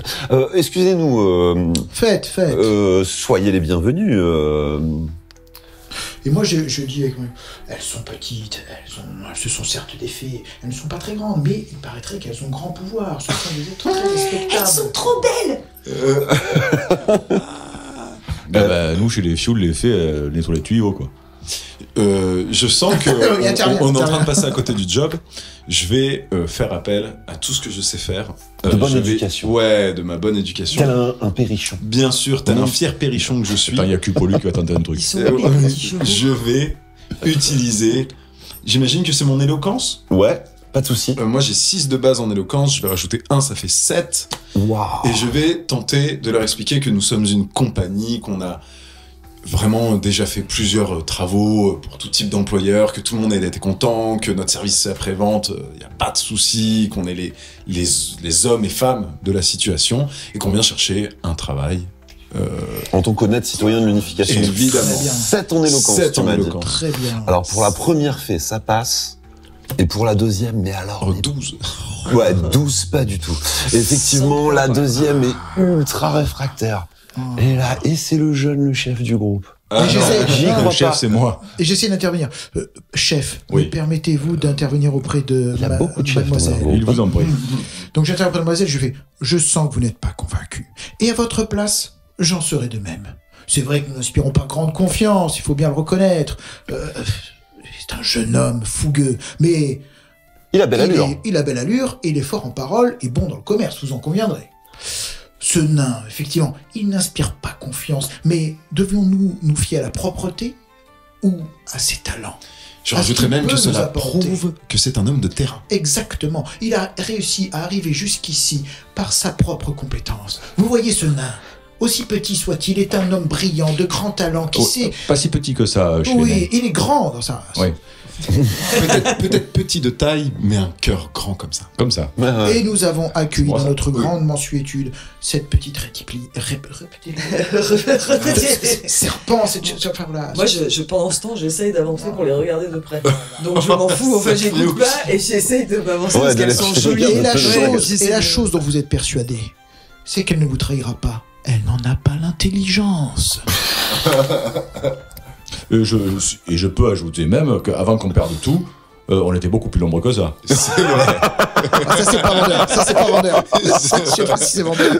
Excusez-nous. Faites. Soyez les bienvenus. Et moi, je dis avec moi, elles sont petites, elles se sont certes des fées, elles ne sont pas très grandes, mais il paraîtrait qu'elles ont grand pouvoir. Ce sont des êtres très respectables. Elles sont trop belles. Nous, chez les fioul, les fées, nettoient les tuyaux, quoi. Je sens que on est en train de passer à côté du job. Je vais faire appel à tout ce que je sais faire. De bonne éducation. Ouais, de ma bonne éducation. Tel un périchon. Bien sûr, tel un fier périchon que je suis. Attends, il y a que Paulu qui va tenter un truc. Ils sont belles, les petits chevaux. Je vais utiliser... J'imagine que c'est mon éloquence. Ouais, pas de souci. Moi, j'ai 6 de base en éloquence. Je vais rajouter 1, ça fait 7. Waouh. Et je vais tenter de leur expliquer que nous sommes une compagnie, qu'on a vraiment déjà fait plusieurs travaux pour tout type d'employeurs, que tout le monde a été content, que notre service après-vente, il n'y a pas de souci, qu'on est les hommes et femmes de la situation et qu'on vient chercher un travail. En tant qu'honnête citoyen de l'unification. Évidemment. 7 en éloquence, 7 tu en m'as dit. éloquence. Très bien. Alors pour la première fée, ça passe. Et pour la deuxième, mais alors... Oh, 12. Ouais, 12, pas du tout. Effectivement, la deuxième est ultra réfractaire. Et là, c'est le chef du groupe. Et j'essaie- j'y non, Le crois chef, pas. c'est moi. Et j'essaie d'intervenir. Chef, Oui. me permettez-vous d'intervenir auprès de Il y a beaucoup de chefs dans mademoiselle la Il vous en prie. Donc j'interviens auprès de mademoiselle, je fais « Je sens que vous n'êtes pas convaincu. Et à votre place, j'en serai de même. C'est vrai que nous n'inspirons pas grande confiance, il faut bien le reconnaître. C'est un jeune homme fougueux, mais Il a belle allure. il a belle allure, il est fort en parole et bon dans le commerce, vous en conviendrez. Ce nain, effectivement, il n'inspire pas confiance, mais devions-nous nous fier à la propreté ou à ses talents? Je rajouterais même que peut nous cela apporter. prouve que c'est un homme de terrain. Exactement. Il a réussi à arriver jusqu'ici par sa propre compétence. Vous voyez ce nain, aussi petit soit-il, est un homme brillant, de grand talent, qui Oh, sait... pas si petit que ça chez les Oui, nains. il est grand dans sa race. Oui. Peut-être petit de taille, mais un cœur grand comme ça. Comme ça. Ouais, ouais. Et nous avons accueilli Moi, dans ça. notre Oui. grande mensuétude cette petite répétez-le. Serpent, cette chose. Enfin, voilà. Moi, pendant ce temps, j'essaye d'avancer pour les regarder de près. Donc je m'en fous, en fait, Ça j'écoute fait pas et j'essaye de m'avancer Ouais, parce de qu'elles la sont suite. jolies. Et la Ouais, chose dont vous êtes persuadé, c'est qu'elle ne vous trahira pas. Elle n'en a pas l'intelligence. Et je peux ajouter même qu'avant qu'on perde tout, on était beaucoup plus nombreux que ça. C'est vrai. Ah, ça, c'est pas vendeur. Ça, c'est pas vendeur. Je sais pas si c'est vendeur.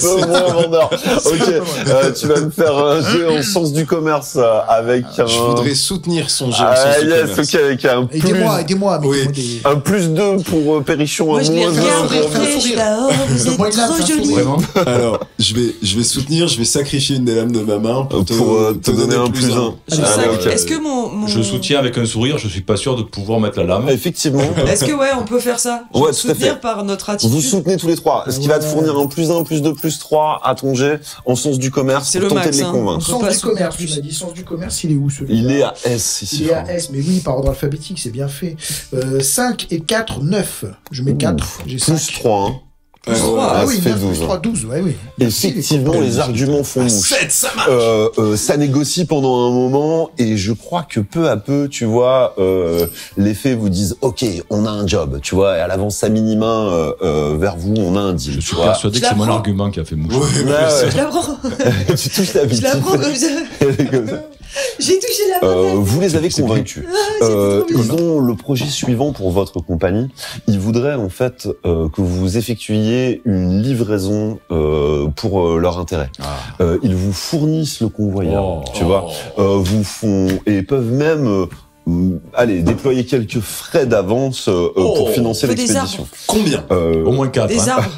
Au moins vendeur. Ok, tu vas me faire un jeu en sens du commerce avec un... Je voudrais soutenir son jeu en Ah sens du yes, commerce. ok, avec un Aidez-moi, Oui. mettez-moi des... un plus 2 pour Perrichon, Moi, un je les moins regarde, 1 fais un regarde, sourire. là-haut, vous Le moyen êtes de trop faire un jolis. sourire. Vraiment. Alors, je vais soutenir, je vais sacrifier une des lames de ma main pour te donner un plus 1. Je Ah, sais- ok. Est-ce que mon... Je soutiens avec un sourire, je suis pas sûr de pouvoir mettre la lame. Effectivement. Est-ce que ouais, on peut faire ça? Je Ouais, veux tout à soutenir fait. par notre attitude. Vous soutenez tous les trois, ce qui va te fournir un plus 1, plus 2, plus 3 à ton jet en sens du commerce C'est pour le tenter max, de les hein. convaincre. Faut Sens pas du soutenir commerce, plus. tu m'as dit. Sens du commerce, il est où celui-là? Il est à S ici. Il est à S, mais oui, par ordre alphabétique, c'est bien fait. 5 et 4, 9. Je mets 4, j'ai 5. Plus 3, hein. Ouais, trois. Ah, Ah ça oui, fait 9 12. plus 3, 12, ouais, oui. Effectivement, les arguments font mouche. 7, ça marche. Ça négocie pendant un moment et je crois que peu à peu, tu vois, les faits vous disent ok, on a un job, tu vois, et elle avance sa mini-main vers vous, on a un deal, Je tu suis vois. persuadé Je que c'est la mon prends. argument qui a fait mouche. Ouais, Ouais, ouais, ouais. Je la prends. Tu touches la Je la victime. prends comme ça. Comme ça. J'ai touché la main. Vous les avez C'est convaincus. c'était trop bien. Ils ont le projet suivant pour votre compagnie. Ils voudraient en fait que vous effectuiez une livraison pour leur intérêt. Ah. Ils vous fournissent le convoyeur, Oh. tu vois. Vous font et peuvent même allez déployer quelques frais d'avance pour financer Fais des l'expédition. Combien Au moins 4. Des arbres.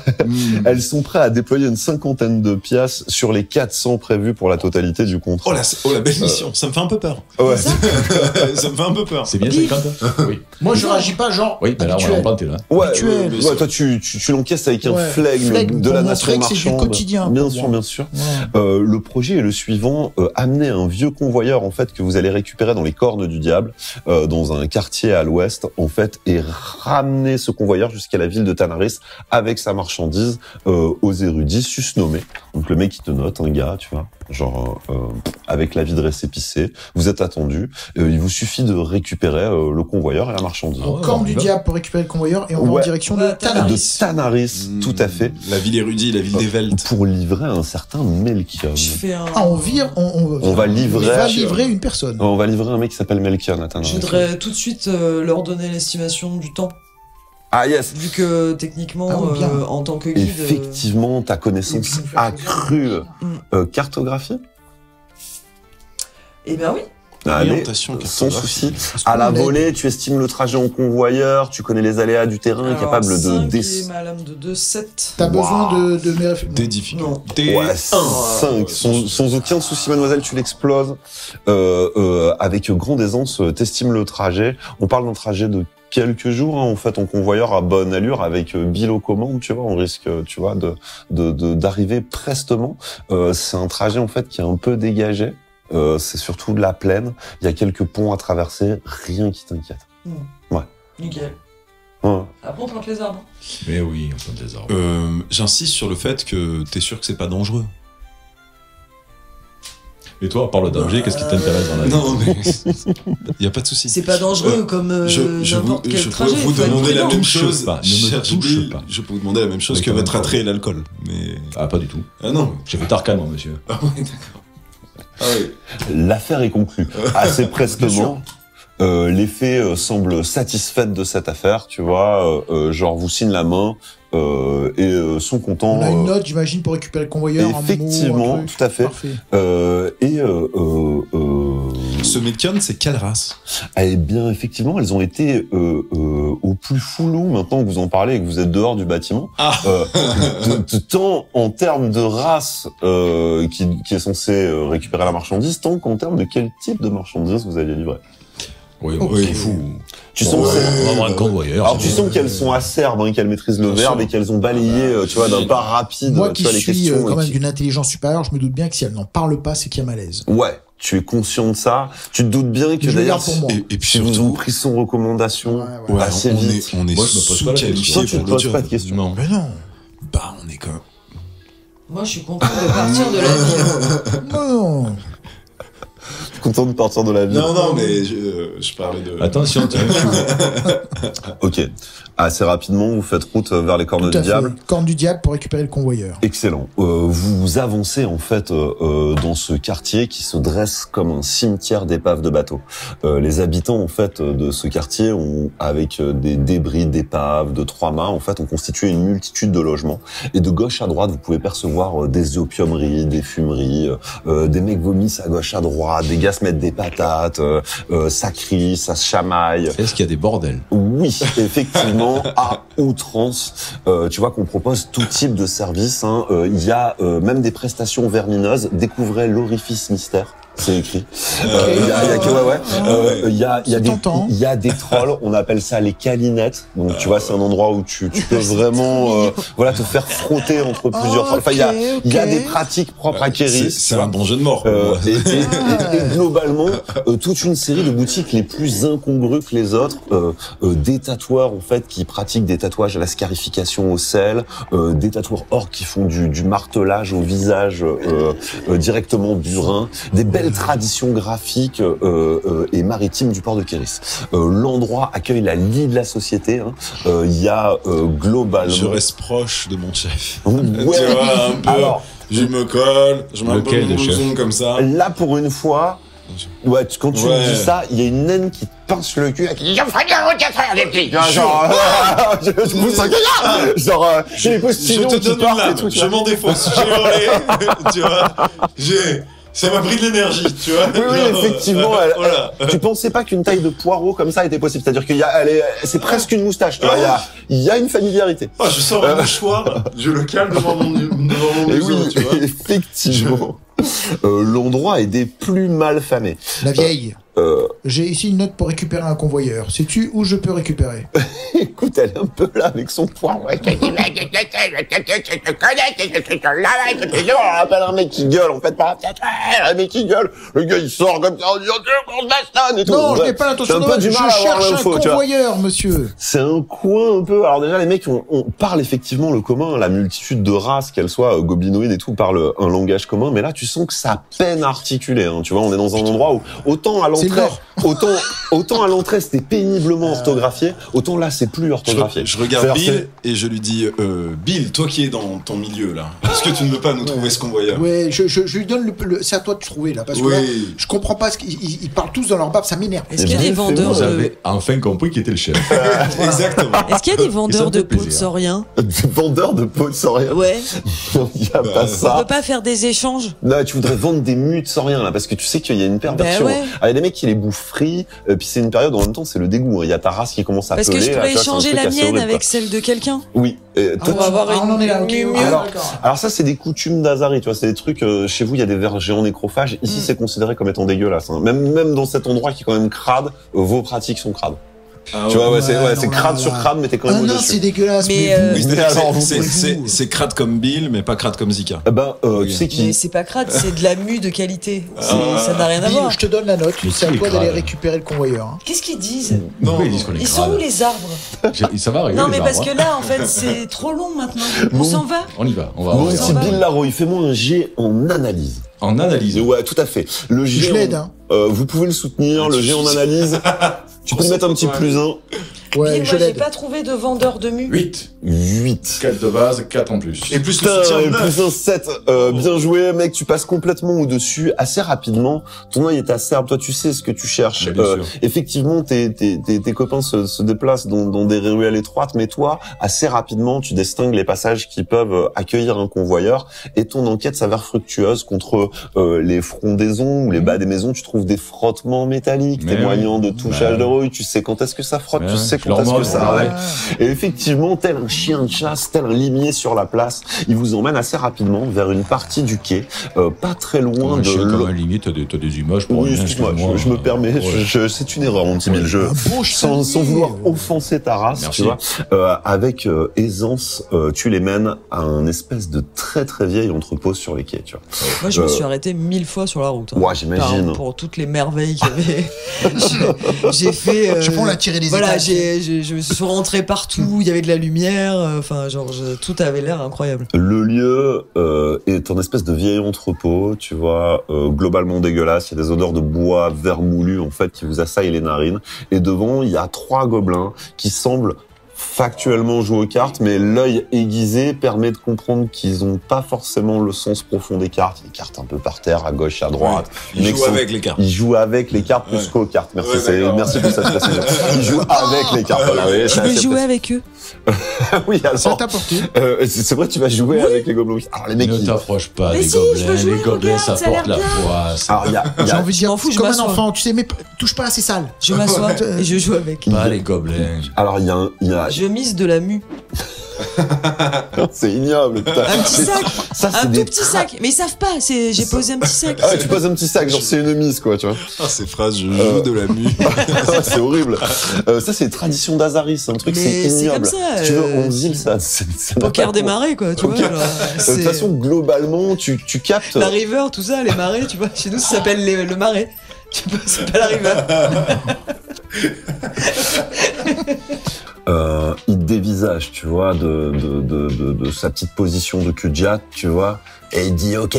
Elles sont prêtes à déployer une cinquantaine de pièces sur les 400 prévus pour la totalité du contrat. Oh la belle mission, ça me fait un peu peur. Ouais. Ça me fait un peu peur. C'est bien 50? Oui. Moi, je réagis pas, genre, Oui, mais là, on habituel. l'a planté, là. Ouais, Habituel. ouais, toi tu l'encaisses avec un Ouais, flegme flegme de la pour nation montrer que c'est du marchande. quotidien, Bien pour sûr, moi. bien sûr. Ouais. Le projet est le suivant amener un vieux convoyeur en fait que vous allez récupérer dans les cornes du diable, dans un quartier à l'ouest en fait, et ramener ce convoyeur jusqu'à la ville de Tanaris avec sa marchandise aux érudits susnommés. Donc le mec qui te note, un gars, tu vois, genre avec l'avis de récépissé. Vous êtes attendu. Il vous suffit de récupérer le convoyeur et la marchandise. Ah ouais, Corne on y du va. diable pour récupérer le convoyeur et on va en Ouais. direction Ouais, de Tanaris. De Tanaris, tout à fait. La ville érudite, la ville des Veltes. Pour livrer un certain Melchion. Je fais un. Ah, on vire, On va livrer- On va livrer une personne. On va livrer un mec qui s'appelle Melchion à Je Tanaris. voudrais tout de suite leur donner l'estimation du temps. Ah yes. Vu que techniquement, Ah oui, bien. en tant que guide. Effectivement, ta connaissance Et puis, faire accrue. Mm. Cartographie. Eh ben oui. Allez, Orientation, sans cartographie. souci. À la volée, tu estimes le trajet en convoyeur, tu connais les aléas du terrain, Alors, capable de 5 dé... et ma lame de 2, 7. T'as besoin de mes Des difficultés. Non. Des Ouais, 5, sans aucun souci, mademoiselle, tu l'exploses. Avec grande aisance, t'estimes le trajet. On parle d'un trajet de quelques jours, hein, en fait, en convoyeur à bonne allure, avec Bill aux commandes, tu vois, on risque, tu vois, d'arriver prestement. C'est un trajet, en fait, qui est un peu dégagé. C'est surtout de la plaine. Il y a quelques ponts à traverser, rien qui t'inquiète. Nickel. Ouais. Après, on plante les arbres. Mais oui, on plante des arbres. J'insiste sur le fait que t'es sûr que c'est pas dangereux. Et toi, par le danger, qu'est-ce qui t'intéresse dans la vie? Non, mais y a pas de souci. C'est pas dangereux comme n'importe quel je trajet. pourrais vous faut être demander la prudent. même touche chose. pas, ne me cher touche Jibril. pas. Je peux vous demander la même chose Oui, que quand votre même, attrait et l'alcool. Mais Ah, pas du tout. ah non. J'ai fait Tarkan, moi, monsieur. Ah ouais, d'accord. Ah oui. L'affaire est conclue. Assez prestement. Les faits semblent satisfaits de cette affaire, tu vois. Genre, vous signent la main et sont contents. On a une note, j'imagine, pour récupérer le convoyeur. Effectivement, un mot, un truc. tout à fait. Parfait. Ce Medcon, c'est quelle race? Eh bien, effectivement, elles ont été au plus foulou, maintenant que vous en parlez et que vous êtes dehors du bâtiment. Tant en termes de race qui est censée récupérer la marchandise, tant qu'en termes de quel type de marchandise vous alliez livrer. Oui, Ok. on s'en fout. Tu sens On que va avoir un convoyeur. alors tu sens qu'elles sont acerbes, hein, qu'elles maîtrisent le Bien verbe sûr. et qu'elles ont balayé, tu vois, d'un pas rapide, Moi tu qui vois, les suis questions. quand et même qui- d'une intelligence supérieure, je me doute bien que si elle n'en parle pas, c'est qu'il y a malaise. Ouais, tu es conscient de ça. Tu te doutes bien que Je le d'ailleurs, garde pour moi. Et puis si vous ont surtout, pris son recommandation Ouais, assez on vite. est Moi, je me pose pas la sous-qualifié Toi, tu te pour le poses job. pas de questions. Non. Mais non. Bah, on est quand même... Moi, je suis content de partir de la ville. Non. Content de partir de la ville. Non, mais je parlais de... Attention, tiens. Ok. Assez rapidement, vous faites route vers les cornes Tout du à diable. fait. Corne du diable pour récupérer le convoyeur. Excellent. Vous avancez en fait dans ce quartier qui se dresse comme un cimetière d'épaves de bateaux. Les habitants en fait de ce quartier ont, avec des débris d'épaves, de trois-mâts, en fait, ont constitué une multitude de logements. Et de gauche à droite, vous pouvez percevoir des opiumeries, des fumeries, des mecs vomissent à gauche à droite, des gars se mettent des patates, ça crie, ça se chamaille. Est-ce qu'il y a des bordels? Oui, effectivement, à outrance. Tu vois qu'on propose tout type de services. Hein. Il y a même des prestations vermineuses. Découvrez l'orifice mystère. C'est écrit. Il y a des trolls. On appelle ça les calinettes. Donc tu vois, c'est un endroit où tu peux vraiment, te faire frotter entre plusieurs trolls. Enfin, il y a des pratiques propres à Kéris. C'est un bon jeu de mort. Et globalement, toute une série de boutiques les plus incongrues que les autres, des tatoueurs en fait qui pratiquent des tatouages à la scarification au sel, des tatoueurs orques qui font du martelage au visage directement burin, des belles traditions graphiques et maritimes du port de Kéris. L'endroit accueille la lie de la société. Il y a globalement. Je reste proche de mon chef. Ouais. Tu vois, un peu. Alors, Je me colle, je mets un peu Lequel mon de chef blouson comme ça. là, pour une fois, quand tu Ouais. dis ça, il y a une naine qui te pince le cul et qui dit « Je ferai bien au 4 heures, les petits !» Genre, je pousse un gaillard. Genre, j'ai les Je postillons te qui donne une partent et lame, tout. tu je vois. m'en défausse, j'ai hurlé, tu vois. Ça m'a pris de l'énergie, tu vois. Oui, Genre, effectivement, voilà. tu pensais pas qu'une taille de poireau comme ça était possible. C'est-à-dire c'est presque une moustache, tu vois. Il y a une familiarité. Oh, je sors un mouchoir, je le calme devant mon Et museau, oui, tu vois. effectivement. L'endroit est des plus mal famés. La vieille. Euh, J'ai ici une note pour récupérer un convoyeur. Sais-tu où je peux récupérer? écoute, elle est un peu là avec son poireau. On appelle un mec qui gueule, en fait, pas un mec qui gueule. Le gars, il sort comme ça, on dit, on se bastonne et tout. Non, je Ouais. n'ai pas l'intention J'ai de un peu du je mal à avoir cherche un l'info, tu vois. convoyeur, monsieur. C'est un coin un peu. Alors déjà, les mecs, on parle effectivement le commun, la multitude de races, qu'elles soient gobelinoïdes et tout, parlent un langage commun. Mais là, tu sens que ça peine à articuler. Hein. Tu vois, on est dans un endroit où autant à C'est l'entrée, mort. autant à l'entrée c'était péniblement orthographié, autant là c'est plus orthographié. Je regarde C'est-à-dire, Bill et je lui dis Bill, toi qui es dans ton milieu là, est-ce que tu ne veux pas nous trouver ce convoyeur? Ouais, je lui donne c'est à toi de trouver là, parce que là, Oui. je comprends pas ce qu'ils ils parlent tous dans leur barbe, ça m'énerve. Est-ce qu'il y a des bien fait, vendeurs Vous de... avez enfin compris qui était le chef. Exactement. Est-ce qu'il y a des vendeurs me de fait peau de plaisir. saurien? Des vendeurs de peau de saurien. Ouais. Il y a pas On ça. peut pas faire des échanges? Non, tu voudrais vendre des mues de saurien là, parce que tu sais qu'il y a une perversion. Ben ouais. Ah, il y a des mecs qui les bouffent frits, puis c'est une période en même temps c'est le dégoût. Il y a ta race qui commence à Parce que peler. je là, pourrais tu vois, c'est un échanger truc la assez mienne horrible, avec quoi. celle de quelqu'un. Oui. On va avoir une... on est là, ok. Alors, D'accord. Alors ça, c'est des coutumes d'Azari, tu vois, c'est des trucs, chez vous, il y a des vers géants nécrophages, ici, c'est considéré comme étant dégueulasse. Hein. Même dans cet endroit qui est quand même crade, vos pratiques sont crades. Ah Tu vois, ouais, Ouais, c'est non, crade là, sur là. crade, mais t'es quand Ah même non, au-dessus. c'est dégueulasse. Mais, Mais vous, Oui, C'est- mais alors, c'est crade comme Bill, mais pas crade comme Zika. Eh ben, tu sais Mais qui... c'est pas crade, c'est de la mue de qualité. Ah. Ça n'a rien à Bill, voir. je te donne la note, Mais c'est à qui est toi d'aller grave récupérer le convoyeur. Hein. Qu'est-ce qu'ils disent? Pourquoi ils disent qu'on est Ils sont où crade les arbres? Ça va arriver. Non les mais parce arbres, que là en fait c'est trop long maintenant. On Bon. s'en va? On y va. On va. Mon on petit verra. Bill Laroy, fais-moi un jet en analyse. En analyse. Ouais, tout à fait. Le jet Je l'aide, hein. vous pouvez le soutenir, le jet en analyse. Tu peux lui mettre un petit plus 1. Ouais, Moi, je j'ai l'aide. pas trouvé de vendeur de mu. 8. 8. 4 de base, 4 en plus. Et plus le Putain, soutien et 9. plus un 7. Bien joué, mec, tu passes complètement au-dessus assez rapidement. Ton œil est acerbe, toi tu sais ce que tu cherches. Mais bien sûr. Effectivement, tes copains se déplacent dans des ruelles étroites, mais toi, assez rapidement, tu distingues les passages qui peuvent accueillir un convoyeur, et ton enquête s'avère fructueuse. Contre les frondaisons ou les bas des maisons, tu trouves des frottements métalliques Mais témoignant oui. de touchage Bah de rouille. Tu sais quand est-ce que ça frotte, Mais tu oui. sais Je quand leur est-ce que demande, ça ouais. arrête. Et effectivement, tel un chien de chasse, tel un limier sur la place, il vous emmène assez rapidement vers une partie du quai, pas très loin de Comme un limite, t'as des images pour Oui, rien, excuse-moi, je me permets, c'est une erreur, mon petit Bill. Sans vouloir offenser ta race, Merci. tu vois, avec aisance, tu les mènes à un espèce de très très vieil entrepôt sur les quais, tu vois. Moi, je me suis arrêté 1000 fois sur la route. hein. Ouais, j'imagine. Pour toutes les merveilles qu'il y avait. J'ai fait. Je prends la tirer des Voilà, étages. je me suis rentré partout, il y avait de la lumière, enfin, tout avait l'air incroyable. Le lieu est un espèce de vieil entrepôt, tu vois, globalement dégueulasse. Il y a des odeurs de bois vermoulu, en fait, qui vous assaillent les narines. Et devant, il y a 3 gobelins qui semblent factuellement jouer aux cartes, mais l'œil aiguisé permet de comprendre qu'ils ont pas forcément le sens profond des cartes. Les cartes un peu par terre, à gauche, à droite. Il Les mecs joue sont- avec les cartes. Ils jouent avec les cartes plus Ouais. qu'aux cartes. Merci, Ouais, d'accord. merci pour cette précision. Ils jouent avec les cartes. Voilà, oui, Je c'est vais assez jouer précis. avec eux. Oui, alors, Ça t'a porté. c'est vrai, tu vas jouer avec les gobelins. Alors les mecs, Ne ils... t'approche pas Mais des si, je gobelins. veux jouer, Les gobelins, regarde, ça ça a porte la l'air bien. poisse. Alors, il y a J'ai envie de dire, m'en fous, je comme un m'assois. enfant, tu sais, mais touche pas à ces salles. Je m'assois et je joue avec. Pas les gobelins. Alors, il y a... Je mise de la mue. C'est ignoble, putain. Un petit sac. Ça, c'est Un des tout petit sac. Mais ils savent pas, j'ai posé un petit sac. Ah ouais, tu poses un petit sac, genre c'est une mise, quoi, tu vois. Ah, ces phrases, je joue de la mue. C'est horrible. Ça, c'est tradition d'Azaris, c'est un truc, Mais c'est c'est ignoble. comme ça, Si tu veux, on îles, ça n'a Poker pas- des marées, quoi, tu vois. Poker. genre, De c'est- toute façon, globalement, tu captes... La river, tout ça, les marées, tu vois. Chez nous, ça s'appelle le marais. Tu vois, c'est pas la river. il dévisage, tu vois, de sa petite position de cul-de-jatte, tu vois, et il dit « Ok,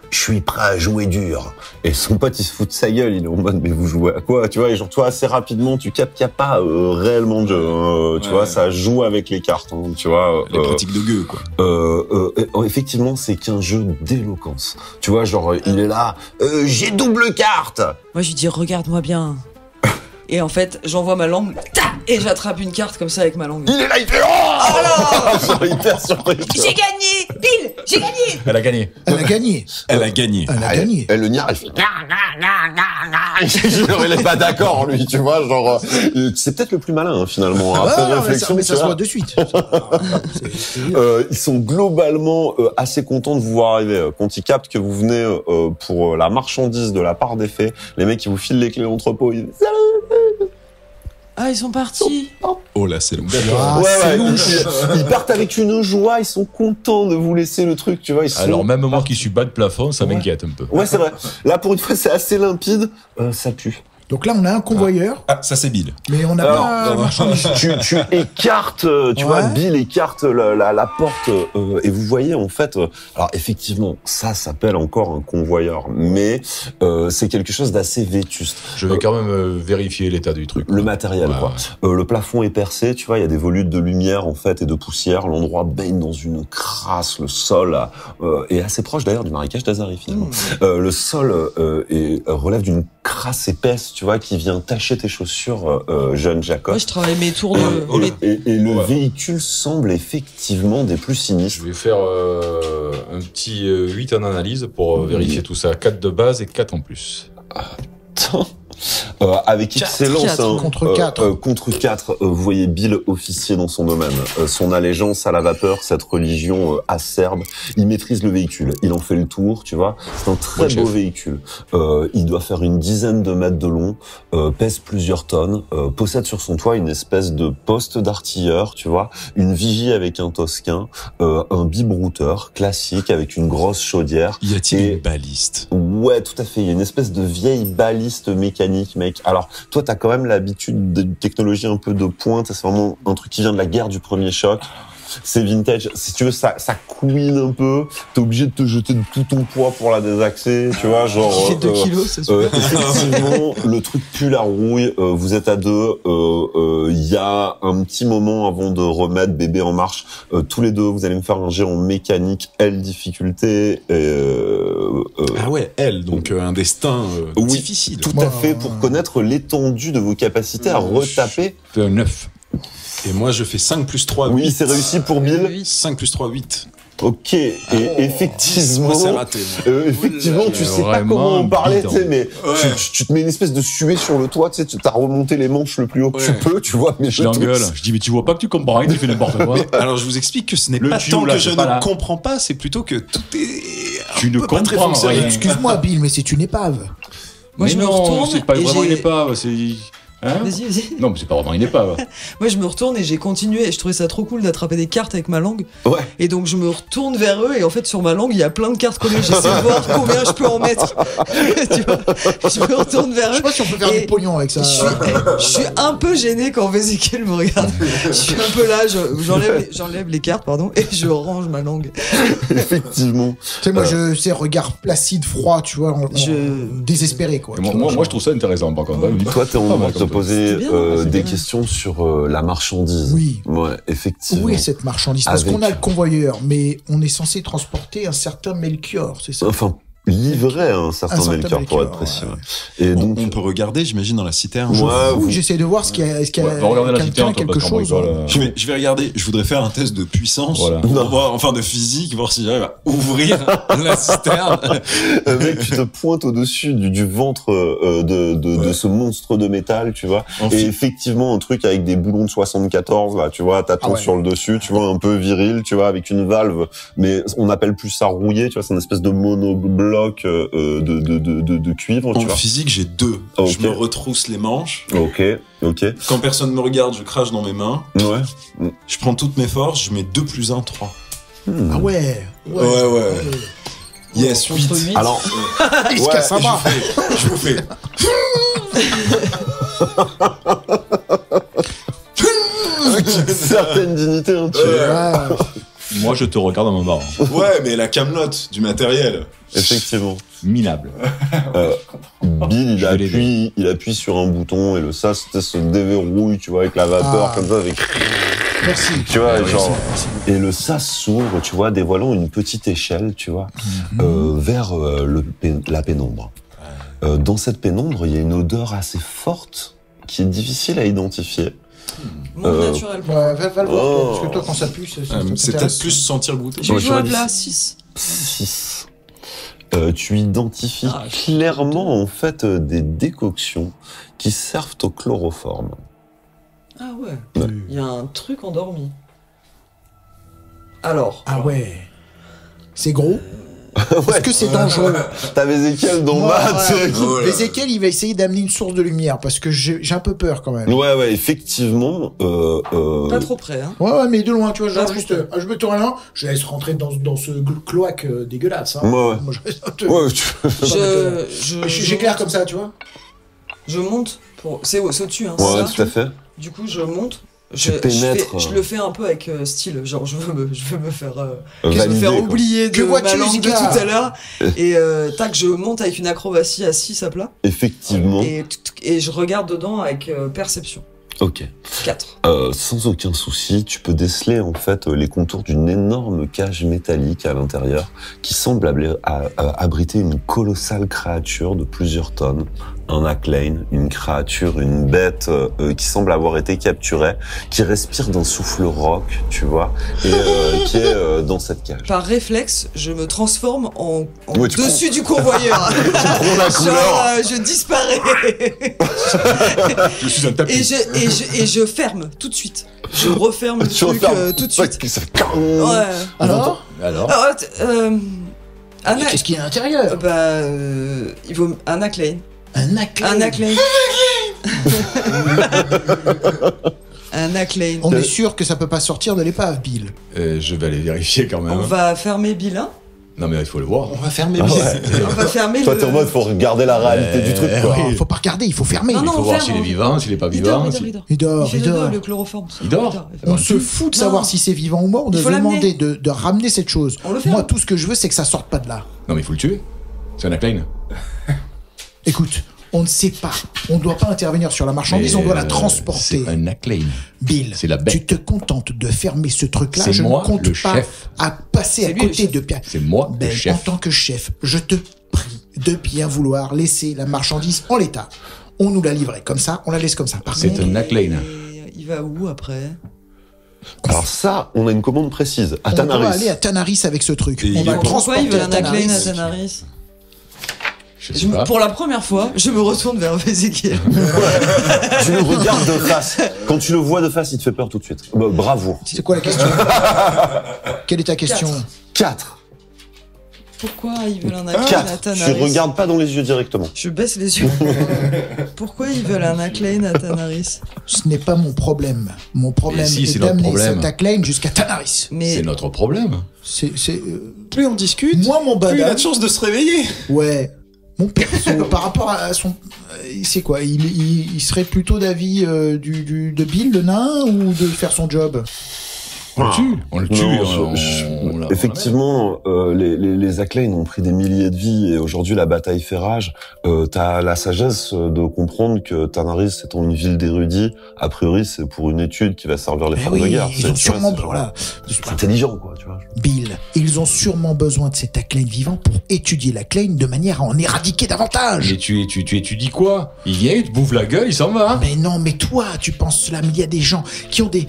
je suis prêt à jouer dur ». Et son pote, il se fout de sa gueule, il est en mode « Mais vous jouez à quoi ?» Tu vois, et genre, toi, assez rapidement, tu captes qu'il n'y a pas réellement de jeu, hein, tu Ouais. vois, ça joue avec les cartes, hein, tu vois. Les pratiques de gueux, quoi. Effectivement, c'est qu'un jeu d'éloquence. Tu vois, genre, il est là, j'ai double carte. Moi, je lui dis, regarde-moi bien. Et en fait, j'envoie ma langue, et j'attrape une carte comme ça avec ma langue. Il est là, il fait oh genre, hyper surpris. tu vois. J'ai gagné Bill, j'ai gagné. Elle a gagné. Elle a gagné. Elle a gagné. Elle a gagné. Et le niard, il fait genre, il est pas d'accord, lui, tu vois, genre, c'est peut-être le plus malin, hein, finalement, après Ah, mais réflexion, mais tu ça se vois. voit de suite. Ils sont globalement assez contents de vous voir arriver. Quand ils captent que vous venez pour la marchandise de la part des fées, les mecs, ils vous filent les clés de l'entrepôt, ils disent Ah, ils sont partis. Oh là, c'est long. Ah, ouais, c'est ouais, louche. ils partent avec une joie, ils sont contents de vous laisser le truc, tu vois. Ils sont... Alors même moi qui suis bas de plafond, ça m'inquiète un peu. Ouais, c'est vrai. Là, pour une fois, c'est assez limpide. Ça pue. Donc là, on a un convoyeur, Ah, ça c'est Bill. mais on n'a Alors, pas non, non. marchandise. tu écartes, tu Ouais. vois, Bill écarte la porte et vous voyez en fait. Alors effectivement, ça s'appelle encore un convoyeur, mais c'est quelque chose d'assez vétuste. Je vais quand même vérifier l'état du truc. Le matériel, Ouais, quoi. Le plafond est percé, tu vois, il y a des volutes de lumière en fait et de poussière. L'endroit baigne dans une crasse, le sol est assez proche d'ailleurs du marécage d'Azari finalement. Le sol relève d'une crasse épaisse, tu vois, qui vient tacher tes chaussures, jeune Jacob. Moi, je travaille mes tours de. Et le Ouais. véhicule semble effectivement des plus sinistres. Je vais faire un petit 8 en analyse pour vérifier tout ça. 4 de base et 4 en plus. Avec Quatre, excellence, quatre. hein. Contre 4. Contre 4, vous voyez Bill officier dans son domaine. Son allégeance à la vapeur, cette religion acerbe. Il maîtrise le véhicule, il en fait le tour, tu vois. C'est un très Bon beau chef. véhicule. Il doit faire une dizaine de mètres de long, pèse plusieurs tonnes, possède sur son toit une espèce de poste d'artilleur, tu vois, une vigie avec un tosquin, un bibrouteur classique avec une grosse chaudière. Y a-t-il Et- une baliste? Ouais, tout à fait. Il y a une espèce de vieille baliste mécanique, mec. Alors, toi, t'as quand même l'habitude d'une technologie un peu de pointe. C'est vraiment un truc qui vient de la guerre du premier choc. c'est vintage. Si tu veux, ça couine un peu. T'es obligé de te jeter de tout ton poids pour la désaxer, tu vois, genre. Qui fait 2 kilos, c'est super. Effectivement, le truc pue la rouille. Vous êtes à deux. Il y a un petit moment avant de remettre bébé en marche. Tous les deux, vous allez me faire un jet en mécanique, L difficulté. Ah ouais, elle, donc un destin Oui, difficile. Tout à fait, pour connaître l'étendue de vos capacités à retaper. C'est un 9. Et moi, je fais 5 plus 3, 8. Oui, c'est réussi pour Bill. 5 plus 3, 8. Ok, et effectivement, Moi, c'est raté. Moi. effectivement, tu sais pas vraiment comment en parler, bidon. tu sais, mais Ouais. tu te mets une espèce de suée sur le toit, tu sais, tu t'as remonté les manches le plus haut que tu Ouais. peux, tu vois, mais Je l'engueule. Je dis, mais tu vois pas que tu comprends rien, tu fais n'importe quoi. Alors, je vous explique que ce n'est Le pas tuyau, tant là, que je c'est pas ne là. comprends pas, c'est plutôt que tout est. Tu ne pas très comprends fonctionnel. rien. Excuse-moi, Bill, mais c'est une épave. Moi, Mais je me non, retourne c'est pas et vraiment j'ai- une épave, c'est. Hein Vas-y. Non, mais c'est pas vraiment une épave. Moi, je me retourne et j'ai continué. Et je trouvais ça trop cool d'attraper des cartes avec ma langue. Ouais. Et donc, je me retourne vers eux. Et en fait, sur ma langue, il y a plein de cartes collées. J'essaie de voir combien je peux en mettre. Tu vois, je me retourne vers Je eux. sais pas si on peut faire Et du pognon avec ça. Je suis un peu gêné quand Vézéchiel me regarde. Je suis un peu là, j'enlève les cartes, pardon, et je range ma langue. Effectivement. Tu sais, moi, je sais, regard placide, froid, tu vois, désespéré, quoi. Et moi, je trouve ça intéressant, par contre. Oui. Toi, t'es en Pas train mal de te comme poser C'est bien, c'est des bien. questions sur la marchandise. Oui. Ouais, effectivement. Où est cette marchandise? Parce Avec- qu'on a le convoyeur, mais on est censé transporter un certain Melchior, c'est ça? Enfin, livrer un certain certain Melchior, pour Melchior, être précis. ouais. ouais. Et On, donc, on peut regarder, j'imagine, dans la citerne. Ouais, Oui, vous- j'essaie de voir ce qu'il y a, est-ce qu'il y a Ouais, va regarder la quelqu'un citerne, a toi, quelque parce qu'on chose. rigole, hein. Je vais regarder, je voudrais faire un test de puissance, Voilà. pour Non. voir, enfin de physique, voir si j'arrive à ouvrir la citerne. mec, tu te pointes au-dessus du ventre de ce monstre de métal, tu vois. En Et fi- effectivement, un truc avec des boulons de 74, là, tu vois, t'attends Ah ouais. sur le dessus, tu vois, un peu viril, tu vois, avec une valve, mais on appelle plus ça rouillé, tu vois, c'est une espèce de monobloc de cuivre, tu En vois. physique, j'ai 2. Ok. Je me retrousse les manches. Ok, ok. Quand personne me regarde, je crache dans mes mains. Ouais. Je prends toutes mes forces, je mets 2 plus 1, 3. Ah ouais. Ouais. Yes, 8. Contre 8. Alors, Il se Ouais, casse un Et bras. je vous fais. une certaine dignité, hein, tu Ouais. Moi, je te regarde en me barrant. Ouais, mais la camelote du matériel. Effectivement. Minable. Bill, Je vais l'aider. il appuie sur un bouton et le sas se déverrouille, tu vois, avec la vapeur, Ah. comme ça, avec, Merci. tu vois, oui, genre, Merci. et le sas s'ouvre, tu vois, dévoilant une petite échelle, tu vois, vers la pénombre. Dans cette pénombre, il y a une odeur assez forte qui est difficile à identifier. Monde naturel. Ouais, va le voir, toi, Oh. parce que toi, quand ça pue, ça C'est peut-être t'intéresse. plus sentir goûter. J'ai Ouais, joué j'aurais à dit plat 6. 6. Tu identifies Ah, clairement, en fait, des décoctions qui servent au chloroforme. Ah ouais. Il y a un truc endormi. Alors. Ah ouais. C'est gros. Ouais. Est-ce que c'est dangereux? T'as Ezekiel dans Moi, bas, ouais, tu sais. Oh là. Ezekiel, il va essayer d'amener une source de lumière parce que j'ai un peu peur quand même. Ouais, effectivement. Pas trop près, hein. Ouais, mais de loin, tu vois, genre Pas juste, trop. je me tourne là, je laisse rentrer dans ce dégueulasse, dégueulasse. Hein. Ouais. Moi, je reste Ouais, j'éclaire comme ça, tu vois. Je monte pour. C'est au-dessus, hein. ouais, c'est ça tout à fait. Du coup, je monte. Tu pénètres, Je le fais un peu avec style, genre je veux me faire Valider, quoi. oublier Que de vois-tu, ma langue de Zika tout à l'heure. Et tac, je monte avec une acrobatie à 6 à plat. Effectivement. Et je regarde dedans avec perception. Ok. 4. Sans aucun souci, tu peux déceler en fait les contours d'une énorme cage métallique à l'intérieur qui semble abriter une colossale créature de plusieurs tonnes. Un Acklane, une créature, une bête qui semble avoir été capturée, qui respire d'un souffle rock, tu vois, et qui est dans cette cage. Par réflexe, je me transforme en Ouais, tu dessus du convoyeur. Tu prends la Genre, couleur. je disparais. Je suis un tapis. et je ferme tout de suite. Je referme le Tu truc refermes. tout de suite. Ouais, ça- Ouais. Alors, Alors Anna, qu'est-ce qu'il y a à l'intérieur? il vaut un Acklane. Un aclé. Un Acklane. Un Acklane. On est sûr que ça peut pas sortir de l'épave, Bill. Je vais aller vérifier quand même. On va fermer Bilin. Non, mais il faut le voir. On va fermer. Ah Bill. ouais. On va fermer Toi, le... t'es en mode, faut regarder la réalité du truc, quoi. Non, faut pas regarder, il faut fermer. Non, Il non, faut on voir ferme, s'il est on- vivant, s'il est pas Il dort, vivant. il dort, si- il dort. Il dort, fait il dodo, dort. le chloroforme. Il dort. On se fout de savoir Non. si c'est vivant ou mort. On Il faut doit demander l'amener. de ramener cette chose. On le ferme. Moi, tout ce que je veux, c'est que ça sorte pas de là. Non, mais il faut le tuer. C'est un Klein. Écoute, on ne sait pas. On ne doit pas intervenir sur la marchandise, on doit la transporter. C'est un Klein. Bill, c'est la bête. tu te contentes de fermer ce truc-là. C'est Je moi, ne compte le pas chef. à passer C'est à lui, le côté chef. de Pierre. C'est moi, le Ben, chef. en tant que chef, je te prie de bien vouloir laisser la marchandise en l'état. On nous l'a livrée comme ça, on la laisse comme ça. Par C'est contre, un Klein. Et il va où après? Alors ça, on a une commande précise. À on doit Tanaris. aller à Tanaris avec ce truc. Et On il va est- le Pourquoi transporter il veut à un Klein à Tanaris. Tanaris? Je sais pas. Pour la première fois, je me retourne vers Ezekiel. Tu le regardes de face. Quand tu le vois de face, il te fait peur tout de suite. Bravo. C'est quoi la question? Quelle est ta question? 4. Pourquoi ils veulent un Klein à 4. Tu Tanaris? regardes pas dans les yeux directement. Je baisse les yeux. Pourquoi ils veulent un Klein à Tanaris? Ce n'est pas mon problème. Mon problème Mais si, est c'est notre d'amener problème. cet Klein jusqu'à Tanaris. Mais C'est notre problème. Plus on discute, Moi, mon plus il a badam, de chances de se réveiller. ouais. Mon perso, par rapport à son... C'est quoi? Il serait plutôt d'avis de Bill, le nain, ou de faire son job? On le tue. On le tue. Non, effectivement, les Acclaim ont pris des milliers de vies et aujourd'hui la bataille fait rage. T'as la sagesse de comprendre que Tanaris étant une ville d'érudits, a priori c'est pour une étude qui va servir les Eh forces de oui, guerre. ils ont sûrement... c'est Voilà. intelligent, quoi, tu vois. Bill, ils ont sûrement besoin de cet Klein vivant pour étudier la Klein de manière à en éradiquer davantage. Mais tu étudies quoi? Il vient, il te bouffe la gueule, il s'en va. Mais non, mais toi, tu penses cela, mais il y a des gens qui ont des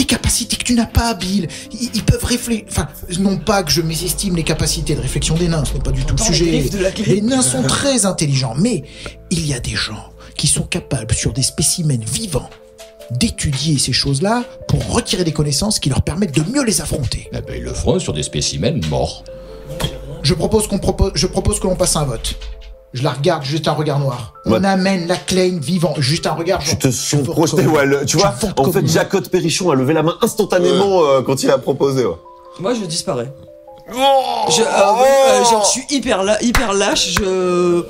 capacités que tu n'as pas, Bill. Ils peuvent réfléchir. Enfin, non pas que je mésestime les capacités de réflexion des nains, ce n'est pas du tout le Dans les sujet. griffes de la clé. Les nains sont très intelligents, mais il y a des gens qui sont capables, sur des spécimens vivants, d'étudier ces choses-là pour retirer des connaissances qui leur permettent de mieux les affronter. Eh ben, ils le feront sur des spécimens morts. Je propose que l'on passe un vote. Je la regarde, juste un regard noir. Ouais. On amène la Klein vivant, juste un regard. Tu te je sens vote projeté, comme- ouais. Tu vois, je vote en comme fait, moi. Jacotte Perrichon a levé la main instantanément quand il a proposé. Ouais. moi, je disparais. Oh Genre, je suis hyper lâche, je...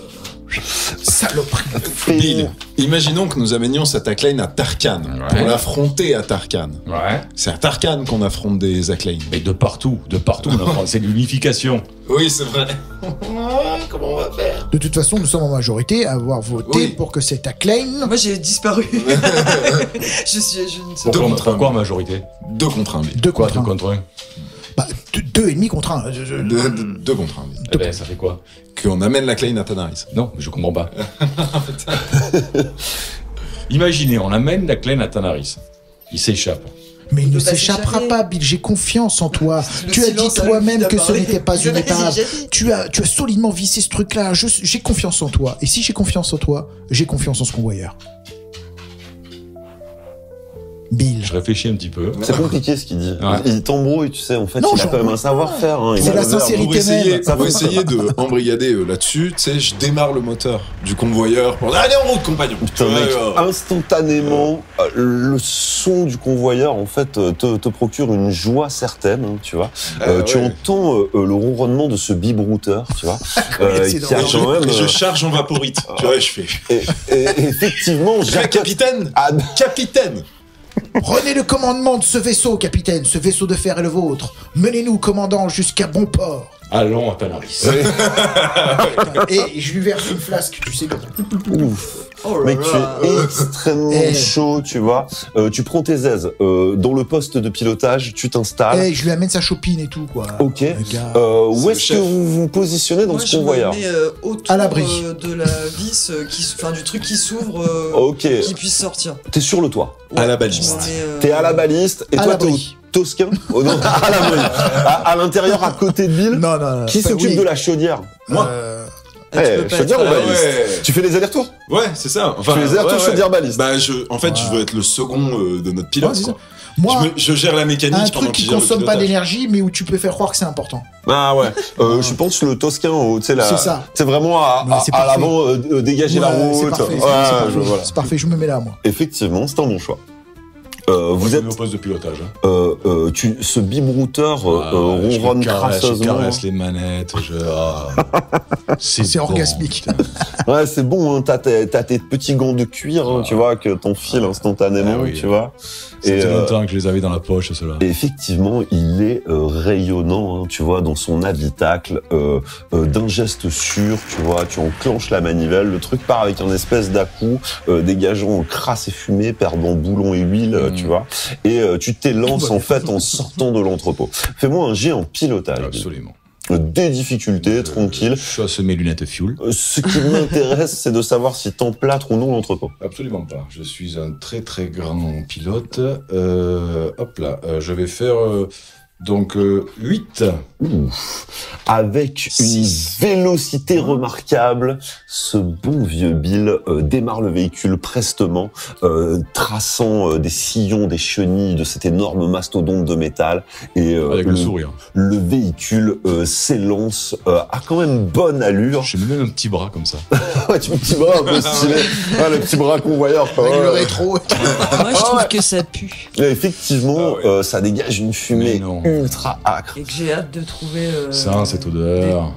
Saloperie. Bill, imaginons que nous amenions cet Acclaim à Tarkan Ouais. pour l'affronter à Tarkan. Ouais. C'est à Tarkan qu'on affronte des Acclaim. Mais de partout, c'est l'unification. Oui, c'est vrai. Comment on va faire? De toute façon, nous sommes en majorité à avoir voté Oui. pour que cet Acclaim... Moi, j'ai disparu. je ne sais Deux Pourquoi, contre un. pourquoi majorité? 2 contre 1, Bill. Deux Quoi, contre 2 un. contre 1? Bah, deux et demi contre un. 2 contre 1, Bill. Eh ben, ça fait quoi? Qu'on amène l'Acclaim à Tanaris. Non, je comprends pas. Imaginez, on amène la Klein à Tanaris. Il s'échappe. Mais il ne peut pas s'échappera s'échapper. pas, Bill. J'ai confiance en toi. Le Tu as dit silence a toi-même le que fil à ce parler. n'était pas Je une l'ai épave. déjà dit. Tu as solidement vissé ce truc-là. J'ai confiance en toi. Et si j'ai confiance en toi, j'ai confiance en ce convoyeur. Bill. Je réfléchis un petit peu. C'est compliqué ce qu'il dit. Ouais. Il t'embrouille, tu sais. En fait, Non, il a j'en quand même veux un savoir-faire. Hein. Il C'est a la le verbe. sincérité. Pour essayer, même. pour essayer de embrigader là-dessus, tu sais, je démarre le moteur du convoyeur pour allez en route, compagnon. Putain, Ouais, mec, ouais. instantanément, le son du convoyeur, en fait, te procure une joie certaine, hein, tu vois. Tu ouais. entends le ronronnement de ce bibrouteur, tu vois, c'est qui a drôle. quand même... Je charge en vaporite. Tu vois, je fais. et effectivement, Jacques... Capitaine, Ah, capitaine. Prenez le commandement de ce vaisseau, capitaine. Ce vaisseau de fer est le vôtre. Menez-nous, commandant, jusqu'à bon port. Allons à Tanaris. Et je lui verse une flasque, tu sais. ouf. Oh là Mec, tu là. es extrêmement Eh. chaud, tu vois. Tu prends tes aises dans le poste de pilotage, tu t'installes. Eh, je lui amène sa chopine et tout, quoi. Ok. Le gars. Où C'est le est-ce que chef. vous vous positionnez dans Moi, ce je me convoyeur mets autour À l'abri. De la vis, du truc qui s'ouvre, Ok. qui puisse sortir. T'es sur le toit. À la Je baliste. me mets, T'es à la baliste et À toi t'es au l'abri. Tosquin. Oh non, à l'abri. À l'intérieur, à côté de Bill. Non, non, non. Qui Enfin, s'occupe oui. de la chaudière? Moi. tu peux pas chaudière être ou à la- baliste ouais. Tu fais les allers-retours Ouais, c'est ça. Enfin, Tu fais les allers-retours ouais, chaudière baliste. Bah, je veux être le second de notre pilote. Ouais, c'est quoi. ça. Moi, Je gère la mécanique un pendant truc qui qu'il gère le consomme pas pilotage. d'énergie, mais où tu peux faire croire que c'est important. Ah ouais. Je pense le Tosquin, tu sais, C'est ça. c'est vraiment Ouais, c'est à parfait. l'avant, dégager la Ouais, route. c'est parfait. Ouais, c'est parfait. voilà. C'est parfait, je me mets là, moi. Effectivement, c'est un bon choix. Vous je êtes me au poste de pilotage. Hein. ce bibrouteur Je ronronne je crasseusement. caresse les manettes. C'est bon, orgasmique. putain. Ouais, c'est bon, hein, t'as tes petits gants de cuir, hein, tu vois, que t'enfiles instantanément, Ah oui. tu vois. Ça faisait Et, longtemps que je les avais dans la poche, ceux-là. et effectivement, il est rayonnant, hein, tu vois, dans son habitacle, d'un geste sûr, tu vois, tu enclenches la manivelle, le truc part avec un espèce d'à-coup, dégageant crasse et fumée, perdant boulons et huile, tu vois, et tu t'élances en fait en sortant de l'entrepôt. Fais-moi un jet en pilotage. Absolument. Des difficultés, tranquille. Je chasse mes lunettes fuel. Ce qui m'intéresse, c'est de savoir si t'emplâtres ou non l'entrepôt. Absolument pas. Je suis un très très grand pilote. Hop là, je vais faire donc 8. Avec une vélocité remarquable, ce bon vieux Bill démarre le véhicule prestement, traçant des sillons, des chenilles de cet énorme mastodonte de métal. Et Avec le sourire. le véhicule s'élance à quand même bonne allure. J'ai même un petit bras comme ça. Ouais, tu petit bras un peu stylé. Ouais, le petit bras convoyeur. quoi. Avec le Ouais. rétro. Moi, je trouve que ça pue. Et effectivement, Ah ouais. ça dégage une fumée Mais non. ultra acre. Et que j'ai hâte de trouver Ça, cette odeur.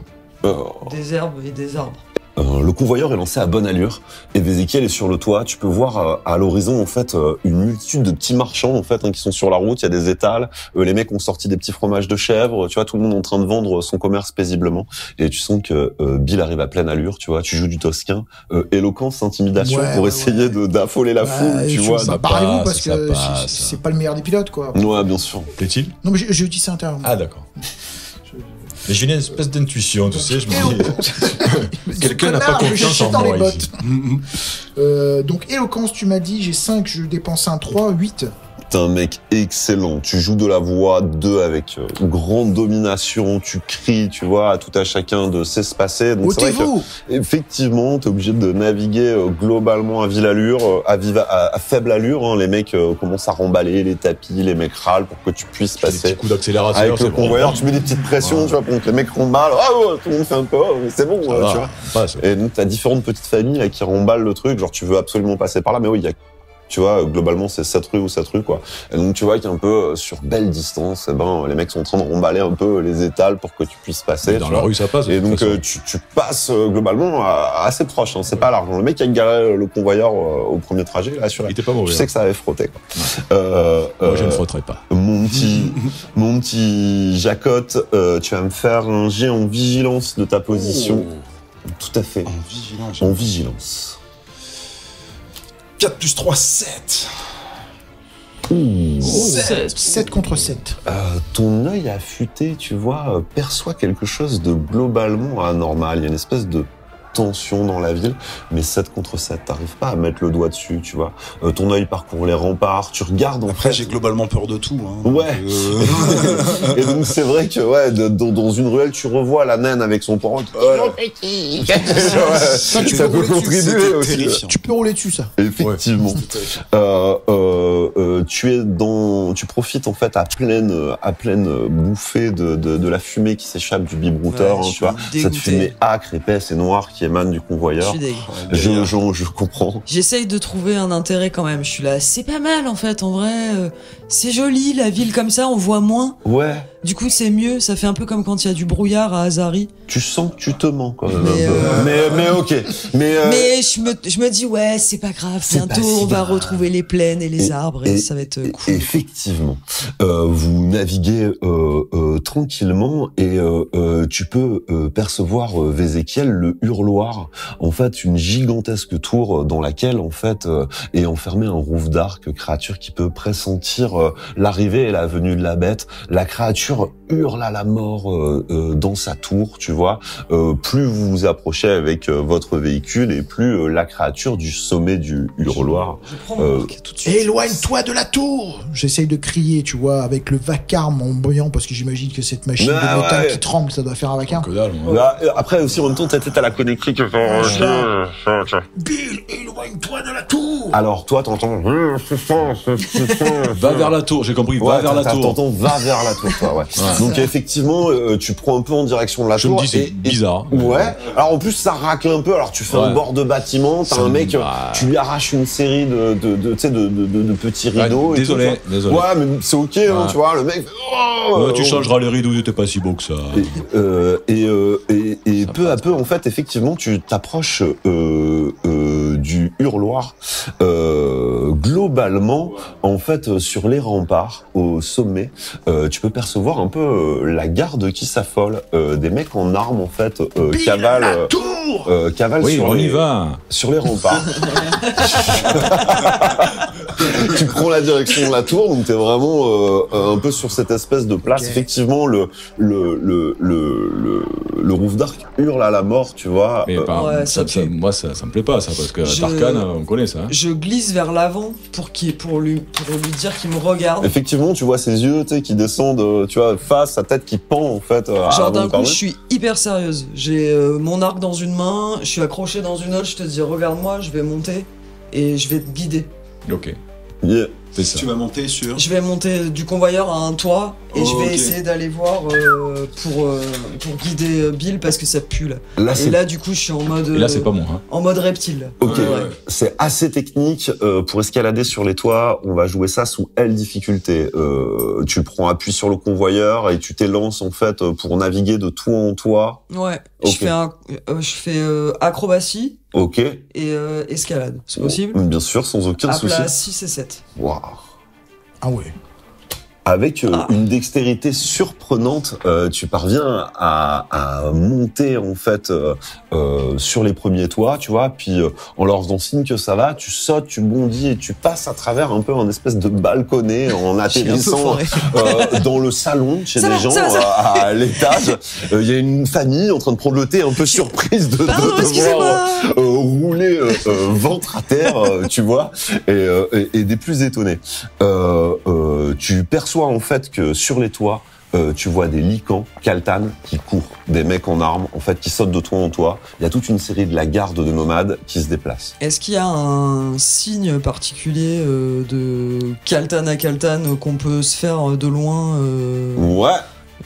des herbes et des arbres. Le convoyeur est lancé à bonne allure et Vézéchiel est sur le toit. Tu peux voir à l'horizon en fait une multitude de petits marchands en fait qui sont sur la route. Il y a des étals. Les mecs ont sorti des petits fromages de chèvre. Tu vois, tout le monde est en train de vendre son commerce paisiblement. Et tu sens que Bill arrive à pleine allure. Tu vois, tu joues du tosquin, éloquence, intimidation Ouais, pour ouais, essayer d'affoler la foule. Tu vois. ça Barrez-vous passe, parce ça que passe. c'est pas le meilleur des pilotes, quoi. Ouais, bien sûr. Plaît-il? Non, mais j'ai dit ça intérieurement. Ah, d'accord. Mais j'ai une espèce d'intuition, tu sais, je me dis, quelqu'un n'a pas Connard, confiance je en dans les moi bottes. ici. Donc, éloquence, tu m'as dit, j'ai 5, je dépense un 3, 8. T'es un mec excellent. Tu joues de la voix 2 avec grande domination. Tu cries, tu vois, à tout à chacun de s'espacer. Donc c'est vrai que Ôtez-vous. effectivement, t'es obligé de naviguer globalement à vive allure, à faible allure. Hein. Les mecs commencent à remballer les tapis, les mecs râlent pour que tu puisses Des passer. petits coups d'accélérateur, Avec c'est le bon. convoyeur, tu mets des petites pressions, Ouais. tu vois, pour que les mecs remballent. Ah ouais, tout le monde fait un peu, mais c'est bon, Ça tu va, vois. passe. Et donc t'as différentes petites familles là qui remballent le truc, genre tu veux absolument passer par là, mais oui, il y a, tu vois, globalement c'est cette rue ou cette rue quoi. Et donc tu vois qu'il y a un peu sur belle distance, eh ben les mecs sont en train de remballer un peu les étals pour que tu puisses passer. Mais dans tu la vois. rue, ça passe. de Et toute donc façon. tu passes globalement assez proche, hein, c'est pas large. Le mec qui a garé le convoyeur au premier trajet, là, sur Il était pas mauvais. tu sais hein. que ça avait frotté quoi. Moi, je ne frotterai pas. Mon petit Jacotte, tu vas me faire un jet en vigilance de ta position. Tout à fait. En vigilant, En vigilance. 4 plus 3, 7. Ouh. 7 contre 7. Ton œil affûté, tu vois, perçoit quelque chose de globalement anormal. Il y a une espèce de tension dans la ville, mais 7 contre 7, t'arrives pas à mettre le doigt dessus, tu vois. Ton œil parcourt les remparts, tu regardes en Après, fait. j'ai globalement peur de tout. Hein, Ouais. Et donc c'est vrai que ouais, dans une ruelle, tu revois la naine avec son poireau. Ça, tu Ça peux peut rouler dessus. contribuer C'était aussi. terrifiant. Tu peux rouler dessus, ça. Effectivement. Tu profites en fait à pleine bouffée de la fumée qui s'échappe du bibrouteur, Ouais, hein, je tu vois. suis Cette dégoûté. fumée âcre, épaisse et noire qui émane du Je convoyeur. suis dégueu. Je comprends. J'essaye de trouver un intérêt quand même. Je suis là, c'est pas mal en fait, en vrai. C'est joli la ville comme ça, on voit moins. Ouais, Du coup, c'est mieux. Ça fait un peu comme quand il y a du brouillard à Azari. tu sens que tu te mens quand même. Mais, un peu. Mais ok. Mais Mais je me dis, ouais, c'est pas grave. c'est pas Bientôt, si on va grave. retrouver les plaines et les Et- arbres et, ça va être cool. Effectivement, vous naviguez tranquillement et tu peux percevoir Vézéchiel, le hurloir, en fait une gigantesque tour dans laquelle en fait est enfermé un rouf d'arc, créature qui peut pressentir l'arrivée et la venue de la bête. La créature hurle à la mort dans sa tour, tu vois. Plus vous vous approchez avec votre véhicule et plus la créature du sommet du hurloir. Je prends mon arc tout de suite. Éloigne-toi de la tour. J'essaye de crier, tu vois, avec le vacarme en bruyant, parce que j'imagine que cette machine Ah de métal ouais. qui tremble, ça doit faire un vacarme. Que dalle. moi. Là, après aussi en même temps t'as la connectrique qui fait Bill, éloigne-toi de la tour. alors toi t'entends Va vers la tour, j'ai compris, va Ouais, vers la tour. t'entends va vers la tour toi, ouais. Donc effectivement, tu prends un peu en direction de la Je me tour. dis, c'est bizarre. Ouais. Alors en plus, ça racle un peu. Alors tu fais un bord de bâtiment, t'as un mec, tu lui arraches une série de petits rideaux. Désolé. Ouais, mais c'est ok, hein, tu vois, le mec. Tu changeras les rideaux, t'es pas si beau que ça. Et peu à peu, en fait, effectivement, tu t'approches du hurloir. Globalement, en fait, sur les remparts, au sommet, tu peux percevoir un peu la garde qui s'affole. Des mecs en armes, en fait, cavalent Oui, sur on les, y va. sur les remparts. Tu prends la direction de la tour, donc t'es vraiment un peu sur cette espèce de place. Okay. Effectivement, le Rouf d'Arc hurle à la mort, tu vois. Mais moi, ça me plaît pas, ça, parce que Tarkan, on connaît ça. Hein. Je glisse vers l'avant pour lui dire qu'il me regarde. Effectivement, tu vois ses yeux, tu sais, qui descendent, tu vois, face, sa tête qui pend, en fait. Genre d'un coup, je suis hyper sérieuse. J'ai mon arc dans une main, je suis accroché dans une autre, je te dis regarde-moi, je vais monter et je vais te guider. Ok. Yeah. C'est ça. Tu vas monter sur... Je vais monter du convoyeur à un toit et je vais essayer d'aller voir pour guider Bill parce que ça pue là. Et là du coup je suis en mode... Et là c'est pas moi. Hein. En mode reptile. Ok, c'est assez technique. Pour escalader sur les toits, on va jouer ça sous L difficulté. Tu prends appui sur le convoyeur et tu t'élances en fait pour naviguer de toit en toit. Ouais, Okay. je fais acrobatie Ok. et escalade. C'est possible? Bien sûr, sans aucun À souci. plat 6 et 7. Waouh. Ah ouais. Avec une dextérité surprenante, tu parviens à monter en fait sur les premiers toits, tu vois, puis en leur faisant signe que ça va, tu sautes, tu bondis et tu passes à travers un peu un espèce de balconnet en atterrissant dans le salon chez des gens à l'étage. Il y a une famille en train de prendre le thé un peu surprise de voir rouler ventre à terre, tu vois, et des plus étonnés. Tu perçois en fait que sur les toits, tu vois des lycans, Kaltan, qui courent, des mecs en armes, en fait, qui sautent de toit en toit. Il y a toute une série de la garde de nomades qui se déplacent. Est-ce qu'il y a un signe particulier de Kaltan à Kaltan qu'on peut se faire de loin Ouais.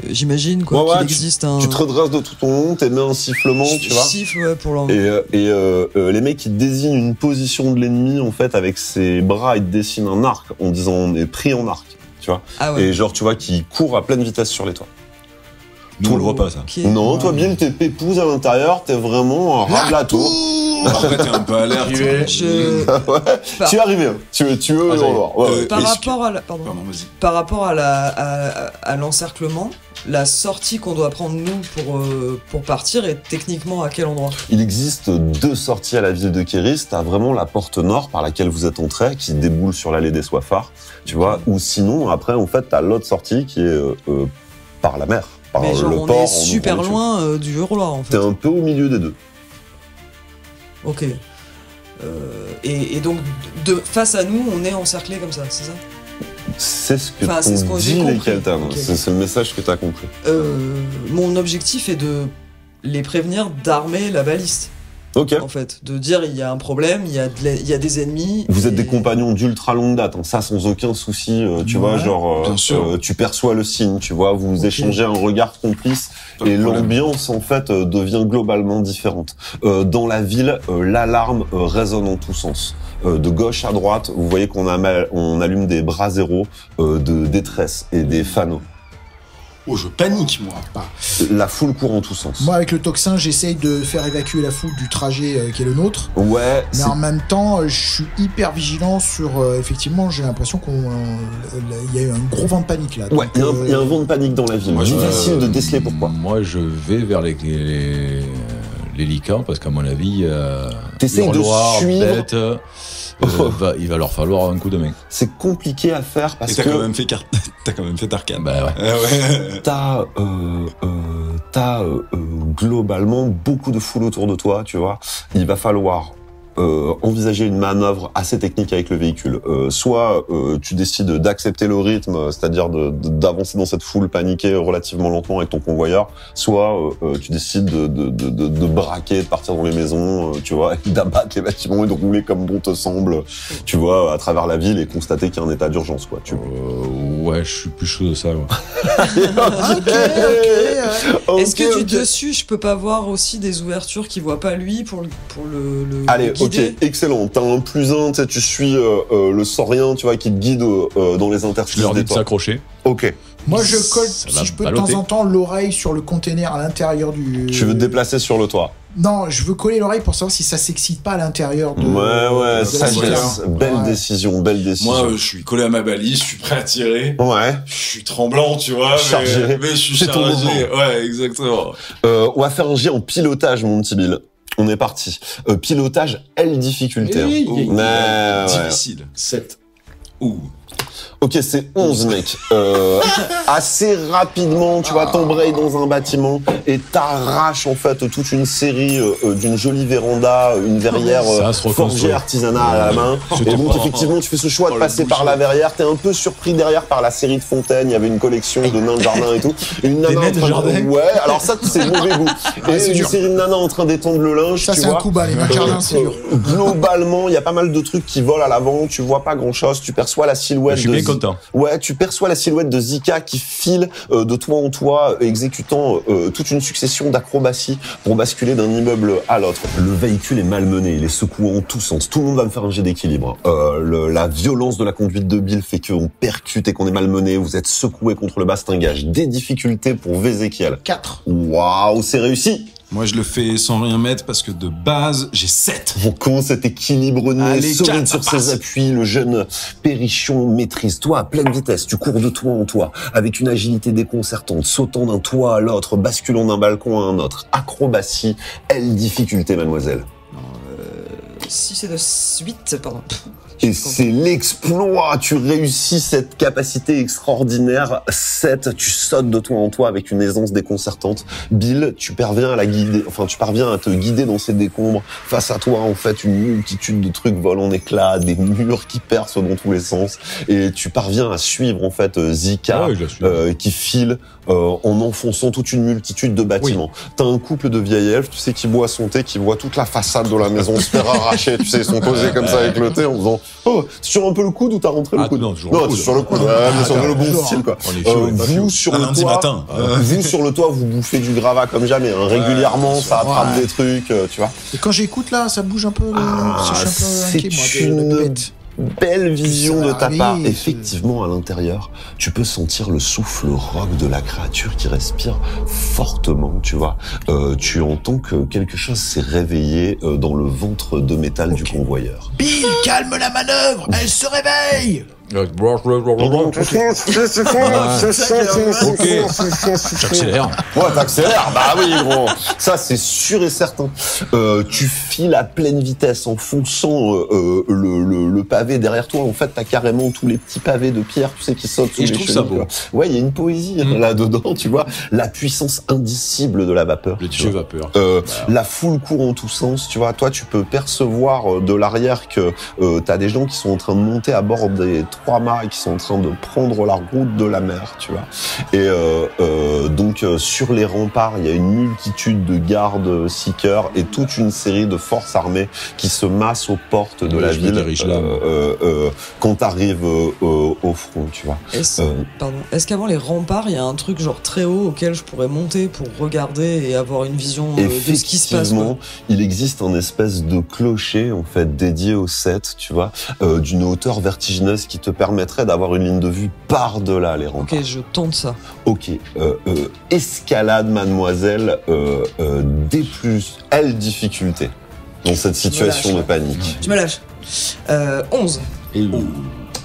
J'imagine quoi, Ouais, qu'il existe un... Tu te redresses de tout ton long, t'émets un sifflement, tu vois. Siffle, pour l'en... Et les mecs, ils désignent une position de l'ennemi, en fait, avec ses bras, ils te dessinent un arc, en disant on est pris en arc, tu vois. Ah ouais. Et genre, tu vois, qui court à pleine vitesse sur les toits. Nous, on le voit pas, ça. Okay. Non, toi, Bill, t'es pépouze à l'intérieur, t'es vraiment un rat de la tour. Après, t'es un peu alerte. Ouais. Tu es arrivé, hein. Tu veux le voir. Ouais. Par rapport à la... Pardon, vas-y. Par rapport à l'encerclement, la sortie qu'on doit prendre nous pour partir est techniquement à quel endroit? Il existe 2 sorties à la ville de Kéris. T'as vraiment la porte nord par laquelle vous êtes entré, qui déboule sur l'allée des Soifards, tu vois. Ou sinon, après, en fait, t'as l'autre sortie qui est par la mer, par Mais genre, le on port. est super loin du hurloir, en fait. T'es un peu au milieu des deux. Ok. Et donc, face à nous, on est encerclé comme ça, c'est ça? C'est ce que Enfin, c'est ce t'ont que j'ai dit les compris. Keltans. Ok. C'est le message que t'as compris. Mon objectif est de les prévenir d'armer la baliste, Ok. en fait. De dire, il y a un problème, il y a des ennemis. Vous êtes et- des compagnons d'ultra longue date, hein. Ça sans aucun souci, tu vois, genre, bien sûr. tu perçois le signe, tu vois, vous Ok. échangez un regard complice Pas de et problème. l'ambiance en fait devient globalement différente. Dans la ville, l'alarme résonne en tous sens. De gauche à droite, vous voyez qu'on on allume des braseros de détresse et des fanaux. Oh, je panique, moi. La foule court en tous sens. Moi, avec le toxin, j'essaye de faire évacuer la foule du trajet qui est le nôtre. Ouais, Mais en même temps, je suis hyper vigilant sur... effectivement, j'ai l'impression qu'il y a eu un gros vent de panique là. ouais, Donc, il y a un vent de panique dans la ville. Moi, Difficile de déceler pourquoi. Moi, je vais vers les licans, parce qu'à mon avis, T'essayes de hurloir, suivre. bête, il va leur falloir un coup de main. C'est compliqué à faire parce Et t'as que quand même fait t'as quand même fait Tarkan. Bah ouais. Ah ouais. t'as globalement beaucoup de foule autour de toi, tu vois. Il va falloir envisager une manœuvre assez technique avec le véhicule. Soit tu décides d'accepter le rythme, c'est-à-dire d'avancer dans cette foule paniquée relativement lentement avec ton convoyeur, soit tu décides de braquer, de partir dans les maisons, tu vois, et d'abattre les bâtiments et de rouler comme bon te semble, tu vois, à travers la ville et constater qu'il y a un état d'urgence, quoi. Ouais, je suis plus chaud de ça. Ouais. Ok. Est-ce que du dessus, je peux pas voir aussi des ouvertures qu'il voit pas lui pour le Allez, guider. ok, excellent. T'as un +1, tu sais, tu suis le saurien, tu vois, qui te guide dans les interstices. Je leur dis des de toits. s'accrocher. Ok. Moi, je colle, Ça si va je peux, de balloter. temps en temps, l'oreille sur le container à l'intérieur du... Tu veux te déplacer sur le toit. Non, je veux coller l'oreille pour savoir si ça s'excite pas à l'intérieur de... Ouais, de sagesse. la Belle Ouais. décision, belle décision. Moi, je suis collé à ma balise, je suis prêt à tirer. Ouais. Je suis tremblant, tu vois. Chargé. Mais je suis C'est ton chargé. moment. Ouais, exactement. On va faire un jet en pilotage, mon petit Bill. On est parti. Pilotage, L difficulté. Oui, hein. oui, oui. Mais ouais. Difficile. 7. Ouh. Ok, c'est 11, mec. Assez rapidement, tu vois, t'embrayes dans un bâtiment et t'arraches en fait toute une série d'une jolie véranda, une verrière Ça se reconstruit. forgée artisanale à la main. Et donc effectivement, tu fais ce choix de le passer par boucher. la verrière. T'es un peu surpris derrière par la série de fontaines. Il y avait une collection de nains de jardin et tout. Et une nana nains en de train jardin. Ouais, alors ça, c'est mauvais goût. Et c'est une dur. série de nanas en train d'étendre le linge, Ça, tu c'est vois. un coup bas, les nains de jardin, c'est dur. Globalement, il y a pas mal de trucs qui volent à l'avant. Tu vois pas grand-chose. Tu perçois la silhouette. Je suis bien content. Ouais, tu perçois la silhouette de Zika qui file de toit en toit, exécutant toute une succession d'acrobaties pour basculer d'un immeuble à l'autre. Le véhicule est malmené, il est secouant en tous sens. Tout le monde va me faire un jet d'équilibre. La violence de la conduite de Bill fait qu'on percute et qu'on est malmené. Vous êtes secoué contre le bastingage. Des difficultés pour Vézéchiel. 4. Waouh, c'est réussi. Moi, je le fais sans rien mettre parce que de base, j'ai 7. On commence cet équilibre Allez, solide 4, sur ça ses passe. appuis. Le jeune Perrichon maîtrise. Toi, à pleine vitesse, tu cours de toit en toit, avec une agilité déconcertante, sautant d'un toit à l'autre, basculant d'un balcon à un autre. Acrobatie, L difficulté, mademoiselle. Si c'est de 8, pardon. Et c'est l'exploit. Tu réussis cette capacité extraordinaire. 7, tu sautes de toit en toit avec une aisance déconcertante. Bill, tu parviens à te guider dans ces décombres. Face à toi, en fait, une multitude de trucs volent en éclats, des murs qui percent dans tous les sens. Et tu parviens à suivre, en fait, Zika, Ah oui, je la suis. qui file en enfonçant toute une multitude de bâtiments. T'as un couple de vieilles elfes, tu sais, qui boit son thé, qui voit toute la façade de la maison se faire arracher. Tu sais, ils sont posés comme ça avec le thé en faisant oh, sur un peu le coude ou t'as rentré le Ah, coude? non, toujours Non, le coude. c'est sur le coude. Ah, Ouais, mais sur d'accord. le bon Toujours. style, quoi. On est chaud, pas Vous, chaud. sur Un le lundi toit, matin. vous, sur le toit, vous bouffez du gravat comme jamais, hein. Régulièrement, bien ça sûr. attrape Ouais. des trucs, tu vois. Et quand j'écoute là, ça bouge un peu. Je suis un peu inquiet, moi, c'est de la une bête. belle vision Ça de va ta part. réveiller, Effectivement, à l'intérieur, tu peux sentir le souffle rauque de la créature qui respire fortement, tu vois. Tu entends que quelque chose s'est réveillé dans le ventre de métal du convoyeur. Bill, calme la manœuvre, elle se réveille. J'accélère. Ouais, t'accélères, bah oui, gros. Ça, c'est sûr et certain. Tu files à pleine vitesse en fonçant le pavé derrière toi. En fait, t'as carrément tous les petits pavés de pierre, tu sais, qui sautent sous Et les je trouve chenilles, ça beau. quoi. Ouais, il y a une poésie là-dedans, tu vois. La puissance indicible de la vapeur. Le tu dieu vois. vapeur. La foule court en tous sens, tu vois. Toi, tu peux percevoir de l'arrière que t'as des gens qui sont en train de monter à bord des 3 mâts et qui sont en train de prendre la route de la mer, tu vois. Et donc, sur les remparts, il y a une multitude de gardes seekers et toute une série de forces armées qui se massent aux portes de Ouais, la je me ville dirige là, quand t'arrives au front, tu vois. Est-ce qu'avant les remparts, il y a un truc genre très haut auquel je pourrais monter pour regarder et avoir une vision de ce qui se passe, Effectivement, quoi. il existe un espèce de clocher en fait dédié au set, tu vois, d'une hauteur vertigineuse qui te permettrait d'avoir une ligne de vue par-delà les remparts. Ok, je tente ça. Ok, escalade mademoiselle, D+, L difficulté dans cette situation de lâche. panique. Tu me lâches. 11.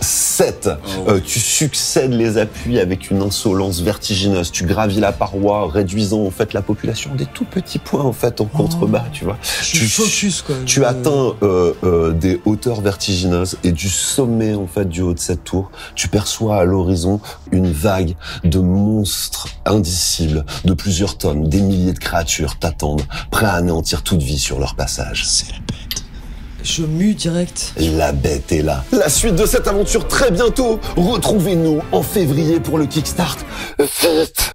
7. Tu succèdes les appuis avec une insolence vertigineuse. Tu gravis la paroi, réduisant en fait la population à des tout petits points en fait en contrebas, tu vois. Je suis focus, quoi. Tu atteins des hauteurs vertigineuses et du sommet en fait du haut de cette tour, tu perçois à l'horizon une vague de monstres indicibles de plusieurs tonnes. Des milliers de créatures t'attendent, prêts à anéantir toute vie sur leur passage. C'est la bête. Je mue direct. La bête est là. La suite de cette aventure très bientôt. Retrouvez-nous en février pour le Kickstart. Vite!